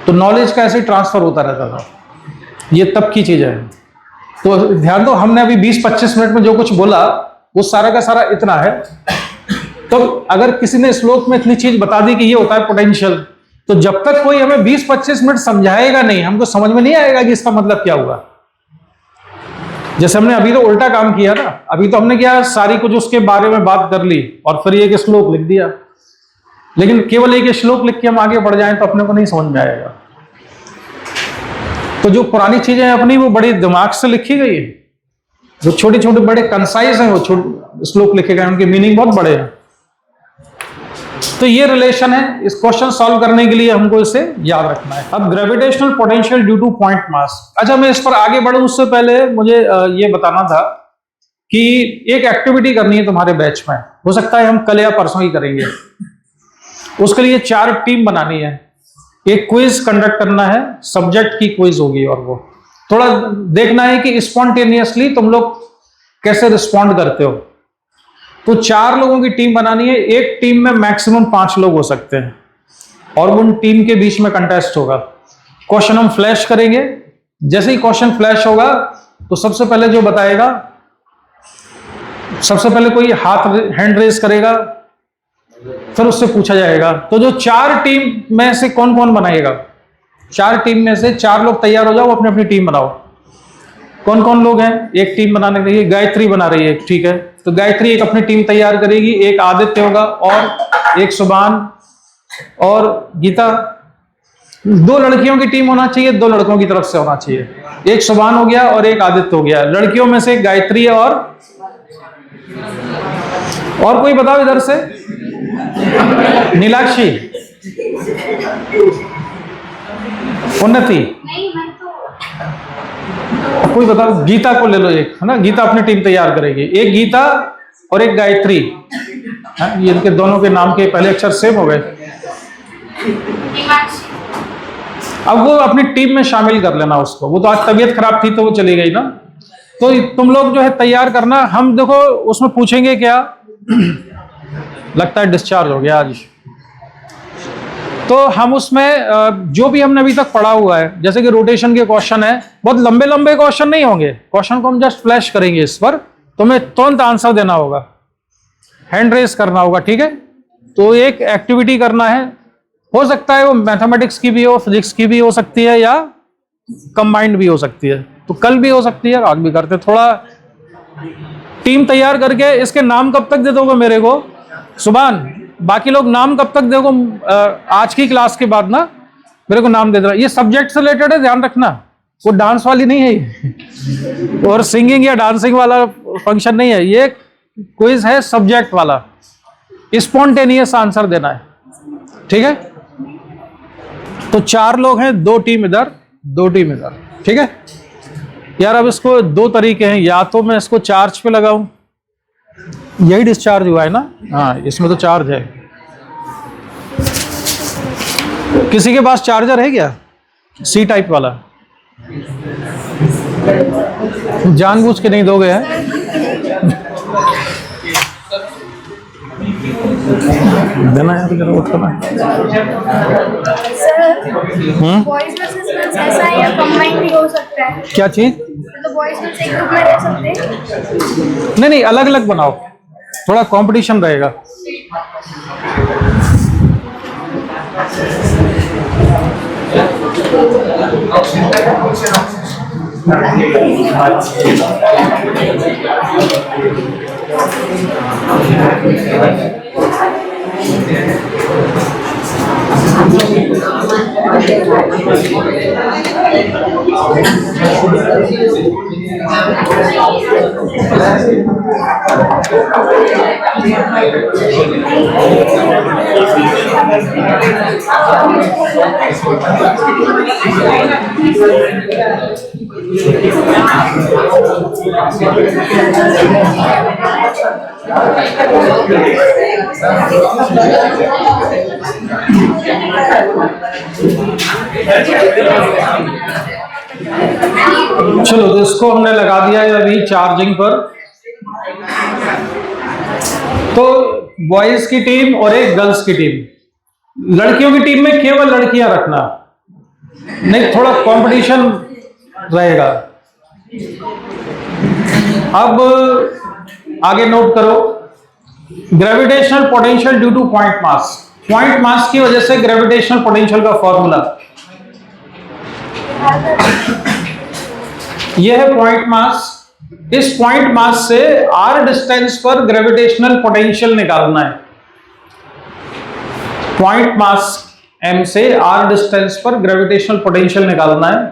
तो नॉलेज का ऐसे ट्रांसफर होता रहता था। ये तब की चीज है। तो ध्यान दो, हमने अभी 20-25 मिनट में जो कुछ बोला वो सारा का सारा इतना है। तो अगर किसी ने श्लोक में इतनी चीज बता दी कि ये होता है पोटेंशियल, तो जब तक कोई हमें 20-25 मिनट समझाएगा नहीं, हमको समझ में नहीं आएगा कि इसका मतलब क्या हुआ। जैसे हमने अभी तो उल्टा काम किया ना, अभी तो हमने क्या, सारी कुछ उसके बारे में बात कर ली और फिर एक श्लोक लिख दिया। लेकिन केवल एक श्लोक लिख के हम आगे बढ़ जाएं तो अपने को नहीं समझ में आएगा। तो जो पुरानी चीजें हैं अपनी, वो बड़ी दिमाग से लिखी गई है। जो छोटे छोटे बड़े कंसाइज हैं, वो श्लोक लिखे गए, उनके मीनिंग बहुत बड़े हैं। तो ये रिलेशन है। इस क्वेश्चन सॉल्व करने के लिए हमको इसे याद रखना है। अब gravitational potential due two point mass. अच्छा, मैं इस पर आगे बढ़ूं उससे पहले मुझे ये बताना था कि एक एक्टिविटी करनी है तुम्हारे बैच में। हो सकता है हम कल या परसों ही करेंगे। उसके लिए 4 टीम बनानी है। एक क्विज कंडक्ट करना है, सब्जेक्ट की क्विज होगी, और वो थोड़ा देखना है कि स्पॉन्टेनियसली तुम लोग कैसे रिस्पॉन्ड करते हो। तो 4 लोगों की टीम बनानी है। एक टीम में मैक्सिमम 5 लोग हो सकते हैं। और उन टीम के बीच में कंटेस्ट होगा। क्वेश्चन हम फ्लैश करेंगे, जैसे ही क्वेश्चन फ्लैश होगा तो सबसे पहले जो बताएगा, सबसे पहले कोई हैंड रेज करेगा, फिर उससे पूछा जाएगा। तो जो 4 टीम में से कौन कौन बनाएगा, 4 टीम में से 4 लोग तैयार हो जाओ, अपनी अपनी टीम बनाओ। कौन कौन लोग हैं एक टीम बनाने के लिए? गायत्री बना रही है, ठीक है। तो गायत्री एक अपनी टीम तैयार करेगी, एक आदित्य होगा और एक सुभान और गीता। 2 लड़कियों की टीम होना चाहिए, 2 लड़कों की तरफ से होना चाहिए। एक सुभान हो गया और एक आदित्य हो गया। लड़कियों में से गायत्री और कोई बताओ इधर से। नीलाक्षी, उन्नति, कोई बताओ। गीता को ले लो एक, है ना, गीता अपनी टीम तैयार करेगी। एक गीता और एक गायत्री, ये इनके दोनों के नाम के पहले अक्षर सेम हो गए। अब वो अपनी टीम में शामिल कर लेना उसको। वो तो आज तबीयत खराब थी तो वो चली गई ना। तो तुम लोग जो है तैयार करना। हम देखो उसमें पूछेंगे क्या, लगता है डिस्चार्ज हो गया आज। तो हम उसमें जो भी हमने अभी तक पढ़ा हुआ है, जैसे कि रोटेशन के क्वेश्चन है, बहुत लंबे लंबे क्वेश्चन नहीं होंगे। क्वेश्चन को हम जस्ट फ्लैश करेंगे इस पर, तुम्हें तुरंत आंसर देना होगा, हैंड रेस करना होगा, ठीक है। तो एक एक्टिविटी करना है, हो सकता है वो मैथमेटिक्स की भी हो, फिजिक्स की भी हो सकती है, या कंबाइंड भी हो सकती है। तो कल भी हो सकती है, आज भी करते। थोड़ा टीम तैयार करके इसके नाम कब तक दे दोगे मेरे को? सुभान, बाकी लोग नाम कब तक देखो, आज की क्लास के बाद ना मेरे को नाम दे देना। ये सब्जेक्ट से रिलेटेड है, ध्यान रखना। वो डांस वाली नहीं है ये, और सिंगिंग या डांसिंग वाला फंक्शन नहीं है। ये क्विज है सब्जेक्ट वाला, स्पॉन्टेनियस आंसर देना है, ठीक है। तो 4 लोग हैं, 2 टीम इधर, 2 टीम इधर, ठीक है। यार अब इसको 2 तरीके हैं, या तो मैं इसको चार्ज पे लगाऊं, यही डिस्चार्ज हुआ है ना, हाँ इसमें तो चार्ज है। किसी के पास चार्जर है क्या, C टाइप वाला? जानबूझ के नहीं दोगे हैं? देना है तो उठना। बॉयज वर्सेस गर्ल्स ऐसा है या कंबाइन भी हो सकता है? क्या चीज? तो बॉयज गर्ल्स एक ग्रुप में रह सकते हैं? नहीं नहीं, अलग अलग बनाओ, थोड़ा कंपटीशन रहेगा। चलो, तो इसको हमने लगा दिया है अभी चार्जिंग पर। तो बॉयज की टीम और एक गर्ल्स की टीम। लड़कियों की टीम में केवल लड़कियां रखना, नहीं थोड़ा कंपटीशन रहेगा। अब आगे नोट करो, gravitational potential due two point mass. Point mass की वजह से ग्रेविटेशनल पोटेंशियल का फॉर्मूला यह है पॉइंट मास। इस पॉइंट मास से r डिस्टेंस पर ग्रेविटेशनल पोटेंशियल निकालना है। पॉइंट मास m से r डिस्टेंस पर ग्रेविटेशनल पोटेंशियल निकालना है।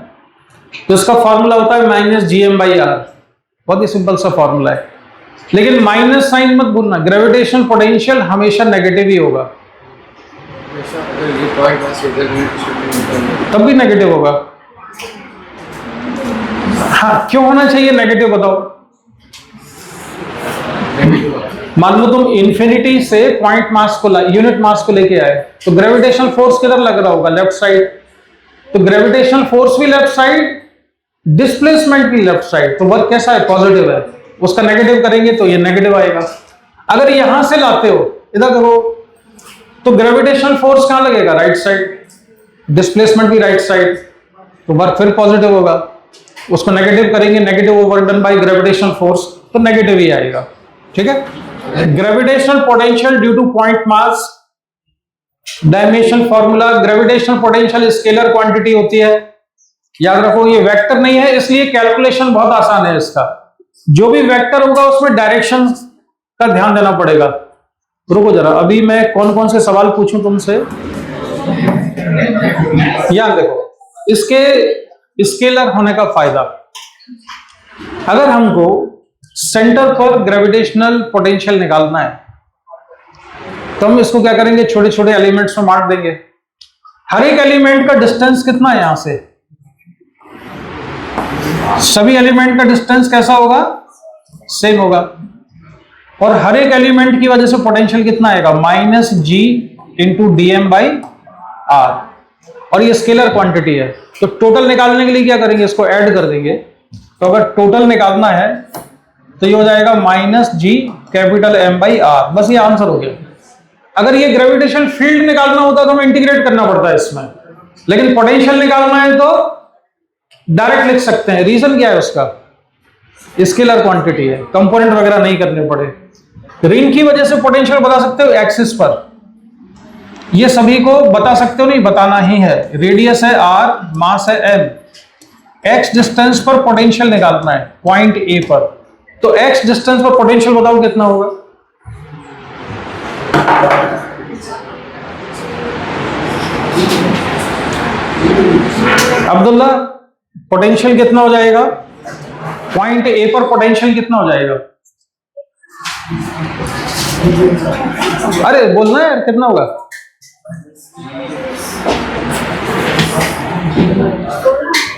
तो इसका फॉर्मूला होता है -gm/r। बहुत ही सिंपल सा फॉर्मूला है, लेकिन माइनस साइन मत भूलना। ग्रेविटेशनल पोटेंशियल हमेशा नेगेटिव ही होगा, तब भी नेगेटिव होगा। हाँ, क्यों होना चाहिए नेगेटिव बताओ? मान लो तुम इंफिनिटी से पॉइंट मास को, यूनिट मास को लेके आए, तो ग्रेविटेशनल फोर्स किधर लग रहा होगा? Left side. तो ग्रेविटेशनल फोर्स भी लेफ्ट साइड, डिस्प्लेसमेंट भी लेफ्ट साइड। तो वर्क कैसा है? पॉजिटिव है। उसका नेगेटिव करेंगे तो ये नेगेटिव आएगा। अगर यहां से लाते हो, इधर देखो, तो ग्रेविटेशनल फोर्स कहां लगेगा? राइट साइड, डिस्प्लेसमेंट भी राइट साइड, तो वर्क फिर पॉजिटिव होगा। उसको नेगेटिव करेंगे, negative work done by gravitational force, तो नेगेटिव ही आएगा। ठीक है। Gravitational potential due two point mass, dimension formula, gravitational potential scalar quantity होती है, याद रखो। ये वेक्टर नहीं है, इसलिए कैलकुलेशन बहुत आसान है इसका। जो भी वेक्टर होगा उसमें डायरेक्शन का ध्यान देना पड़ेगा। रुको जरा, अभी मैं कौन कौन से सवाल पूछूं तुमसे, याद देखो। इसके स्केलर होने का फायदा, अगर हमको सेंटर पर ग्रेविटेशनल पोटेंशियल निकालना है तो हम इसको क्या करेंगे, छोटे छोटे एलिमेंट्स में बांट देंगे। हर एक एलिमेंट का डिस्टेंस कितना है यहां से, सभी एलिमेंट का डिस्टेंस कैसा होगा? सेम होगा। और हर एक एलिमेंट की वजह से पोटेंशियल कितना आएगा? -g into dm/r। और ये स्केलर क्वांटिटी है, तो टोटल निकालने के लिए क्या करेंगे, इसको ऐड कर देंगे। तो अगर टोटल निकालना है तो ये हो जाएगा -g कैपिटल M/r। बस ये आंसर हो गया। अगर ये ग्रेविटेशन फील्ड निकालना होता तो हमें इंटीग्रेट करना पड़ता है इसमें, लेकिन पोटेंशियल निकालना है तो डायरेक्ट लिख सकते हैं। रीजन क्या है उसका? स्केलर क्वांटिटी है, कंपोनेंट वगैरह नहीं करने पड़े। रिंग की वजह से पोटेंशियल बता सकते हो एक्सिस पर, ये सभी को बता सकते हो, नहीं बताना ही है। रेडियस है r, मास है m, x डिस्टेंस पर पोटेंशियल निकालना है पॉइंट A पर, तो x डिस्टेंस पर पोटेंशियल बताओ कितना होगा? अब्दुल्ला, पोटेंशियल कितना हो जाएगा? पॉइंट A पर पोटेंशियल कितना हो जाएगा? अरे बोलना है यार, कितना होगा?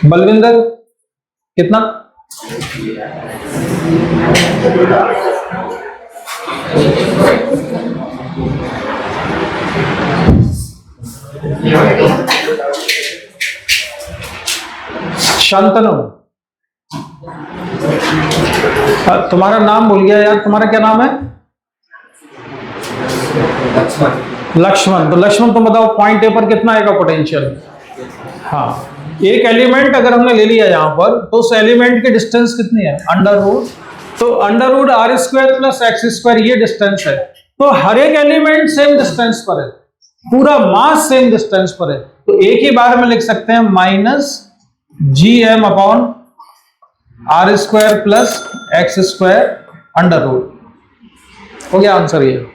बलविंदर कितना? शांतनु, तुम्हारा नाम भूल गया यार, तुम्हारा क्या नाम है? लक्ष्मण। तो लक्ष्मण तुम बताओ पॉइंट ए पर कितना आएगा पोटेंशियल? हाँ, एक एलिमेंट अगर हमने ले लिया यहां पर, तो उस एलिमेंट की डिस्टेंस कितनी है? √, तो √r² + x², ये डिस्टेंस है। तो हर एक एलिमेंट सेम डिस्टेंस पर है, पूरा मास सेम डिस्टेंस पर है, तो एक ही बार में लिख सकते हैं -gm/r² + x² √। हो गया आंसर ये।